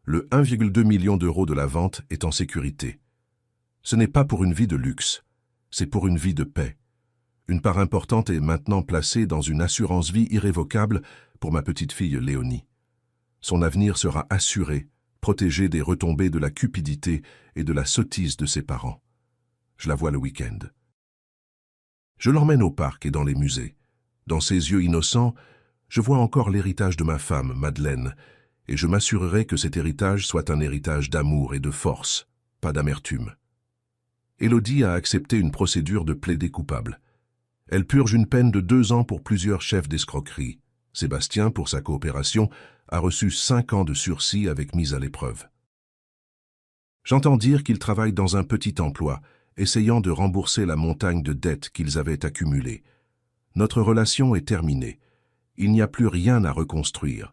Le 1,2 million d'euros de la vente est en sécurité. Ce n'est pas pour une vie de luxe, c'est pour une vie de paix. Une part importante est maintenant placée dans une assurance-vie irrévocable pour ma petite fille Léonie. Son avenir sera assuré, protégé des retombées de la cupidité et de la sottise de ses parents. Je la vois le week-end. Je l'emmène au parc et dans les musées. Dans ses yeux innocents, je vois encore l'héritage de ma femme, Madeleine, et je m'assurerai que cet héritage soit un héritage d'amour et de force, pas d'amertume. Élodie a accepté une procédure de plaidé coupable. Elle purge une peine de 2 ans pour plusieurs chefs d'escroquerie. Sébastien, pour sa coopération, a reçu 5 ans de sursis avec mise à l'épreuve. J'entends dire qu'ils travaillent dans un petit emploi, essayant de rembourser la montagne de dettes qu'ils avaient accumulées. Notre relation est terminée. Il n'y a plus rien à reconstruire.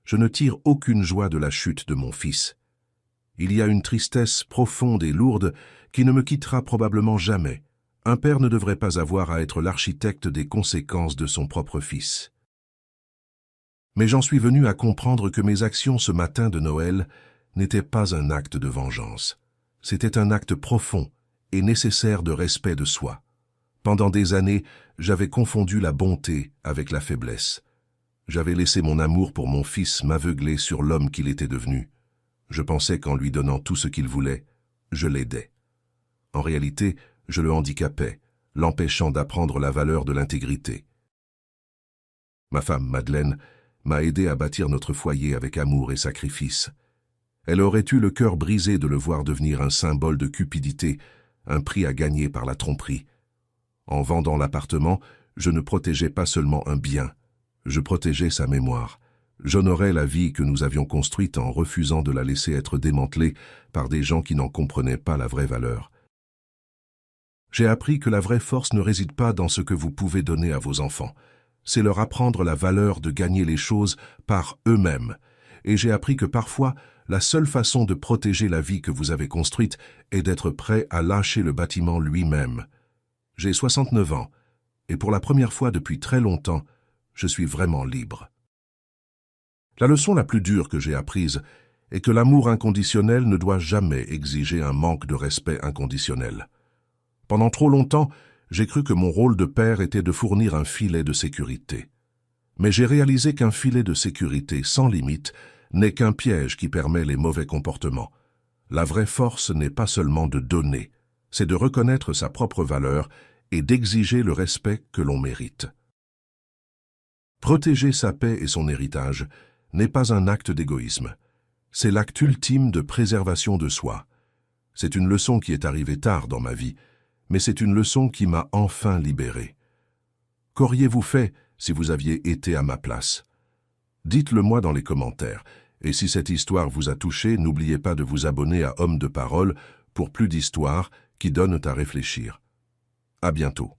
Je ne tire aucune joie de la chute de mon fils. Il y a une tristesse profonde et lourde qui ne me quittera probablement jamais. Un père ne devrait pas avoir à être l'architecte des conséquences de son propre fils. Mais j'en suis venu à comprendre que mes actions ce matin de Noël n'étaient pas un acte de vengeance. C'était un acte profond et nécessaire de respect de soi. Pendant des années, j'avais confondu la bonté avec la faiblesse. J'avais laissé mon amour pour mon fils m'aveugler sur l'homme qu'il était devenu. Je pensais qu'en lui donnant tout ce qu'il voulait, je l'aidais. En réalité, je le handicapais, l'empêchant d'apprendre la valeur de l'intégrité. Ma femme, Madeleine, m'a aidé à bâtir notre foyer avec amour et sacrifice. Elle aurait eu le cœur brisé de le voir devenir un symbole de cupidité, un prix à gagner par la tromperie. En vendant l'appartement, je ne protégeais pas seulement un bien, je protégeais sa mémoire. J'honorais la vie que nous avions construite en refusant de la laisser être démantelée par des gens qui n'en comprenaient pas la vraie valeur. J'ai appris que la vraie force ne réside pas dans ce que vous pouvez donner à vos enfants. C'est leur apprendre la valeur de gagner les choses par eux-mêmes. Et j'ai appris que parfois, la seule façon de protéger la vie que vous avez construite est d'être prêt à lâcher le bâtiment lui-même. J'ai 69 ans, et pour la première fois depuis très longtemps, je suis vraiment libre. La leçon la plus dure que j'ai apprise est que l'amour inconditionnel ne doit jamais exiger un manque de respect inconditionnel. Pendant trop longtemps, j'ai cru que mon rôle de père était de fournir un filet de sécurité. Mais j'ai réalisé qu'un filet de sécurité sans limite n'est qu'un piège qui permet les mauvais comportements. La vraie force n'est pas seulement de donner, c'est de reconnaître sa propre valeur et d'exiger le respect que l'on mérite. Protéger sa paix et son héritage n'est pas un acte d'égoïsme. C'est l'acte ultime de préservation de soi. C'est une leçon qui est arrivée tard dans ma vie, mais c'est une leçon qui m'a enfin libéré. Qu'auriez-vous fait si vous aviez été à ma place? Dites-le moi dans les commentaires, et si cette histoire vous a touché, n'oubliez pas de vous abonner à Homme de Parole pour plus d'histoires qui donnent à réfléchir. À bientôt.